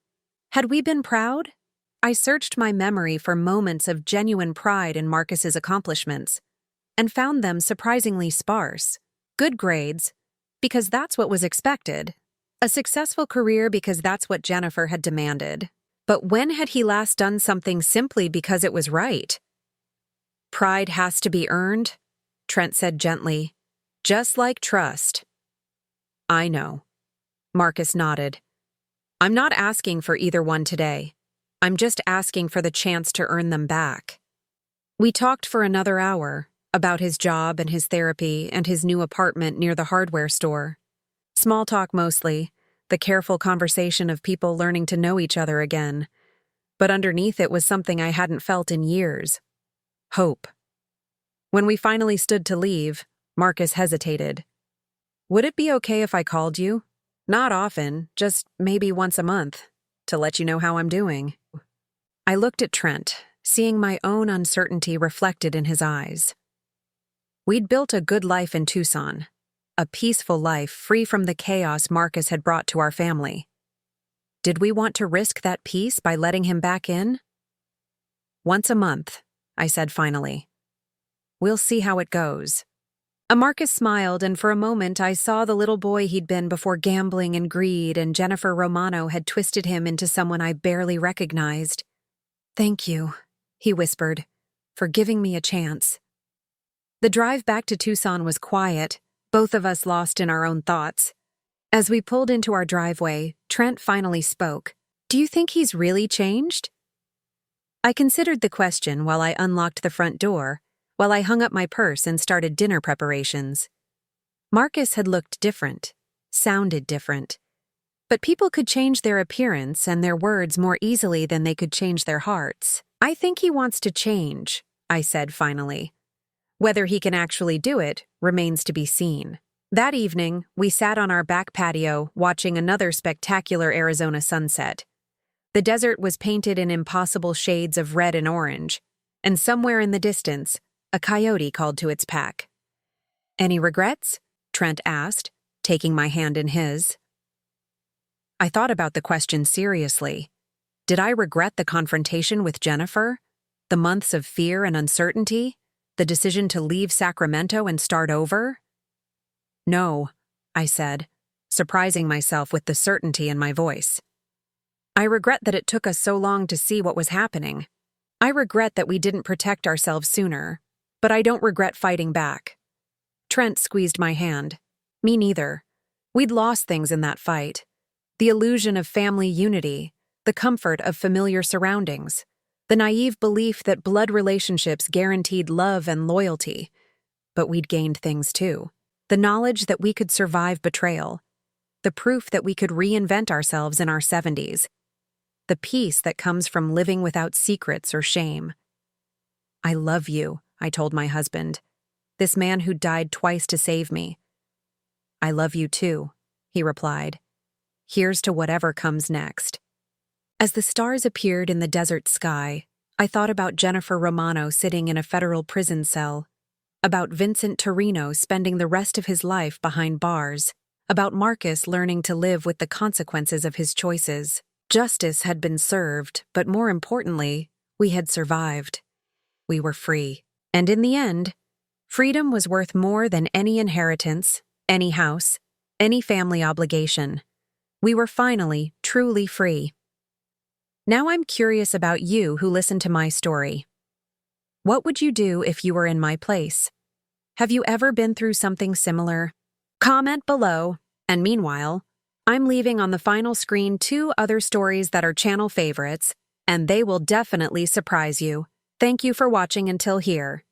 Had we been proud? I searched my memory for moments of genuine pride in Marcus's accomplishments, and found them surprisingly sparse. Good grades, because that's what was expected. A successful career because that's what Jennifer had demanded. But when had he last done something simply because it was right? Pride has to be earned, Trent said gently, just like trust. I know. Marcus nodded. I'm not asking for either one today. I'm just asking for the chance to earn them back. We talked for another hour about his job and his therapy and his new apartment near the hardware store. Small talk mostly, the careful conversation of people learning to know each other again. But underneath it was something I hadn't felt in years. Hope. When we finally stood to leave, Marcus hesitated. Would it be okay if I called you? Not often, just maybe once a month, to let you know how I'm doing. I looked at Trent, seeing my own uncertainty reflected in his eyes. We'd built a good life in Tucson, a peaceful life free from the chaos Marcus had brought to our family. Did we want to risk that peace by letting him back in? Once a month, I said finally. We'll see how it goes. Marcus smiled, and for a moment I saw the little boy he'd been before gambling and greed and Jennifer Romano had twisted him into someone I barely recognized. Thank you, he whispered, for giving me a chance. The drive back to Tucson was quiet, both of us lost in our own thoughts. As we pulled into our driveway, Trent finally spoke. Do you think he's really changed? I considered the question while I unlocked the front door, while I hung up my purse and started dinner preparations. Marcus had looked different, sounded different. But people could change their appearance and their words more easily than they could change their hearts. I think he wants to change, I said finally. Whether he can actually do it remains to be seen. That evening, we sat on our back patio watching another spectacular Arizona sunset. The desert was painted in impossible shades of red and orange, and somewhere in the distance, a coyote called to its pack. Any regrets? Trent asked, taking my hand in his. I thought about the question seriously. Did I regret the confrontation with Jennifer? The months of fear and uncertainty? The decision to leave Sacramento and start over? No, I said, surprising myself with the certainty in my voice. I regret that it took us so long to see what was happening. I regret that we didn't protect ourselves sooner, but I don't regret fighting back. Trent squeezed my hand. Me neither. We'd lost things in that fight. The illusion of family unity, the comfort of familiar surroundings, the naive belief that blood relationships guaranteed love and loyalty. But we'd gained things too. The knowledge that we could survive betrayal, the proof that we could reinvent ourselves in our 70s, the peace that comes from living without secrets or shame. "I love you," I told my husband, this man who died twice to save me. "I love you too," he replied. "Here's to whatever comes next." As the stars appeared in the desert sky, I thought about Jennifer Romano sitting in a federal prison cell, about Vincent Torino spending the rest of his life behind bars, about Marcus learning to live with the consequences of his choices. Justice had been served, but more importantly, we had survived. We were free. And in the end, freedom was worth more than any inheritance, any house, any family obligation. We were finally, truly free. Now I'm curious about you who listened to my story. What would you do if you were in my place? Have you ever been through something similar? Comment below. And meanwhile, I'm leaving on the final screen 2 other stories that are channel favorites, and they will definitely surprise you. Thank you for watching until here.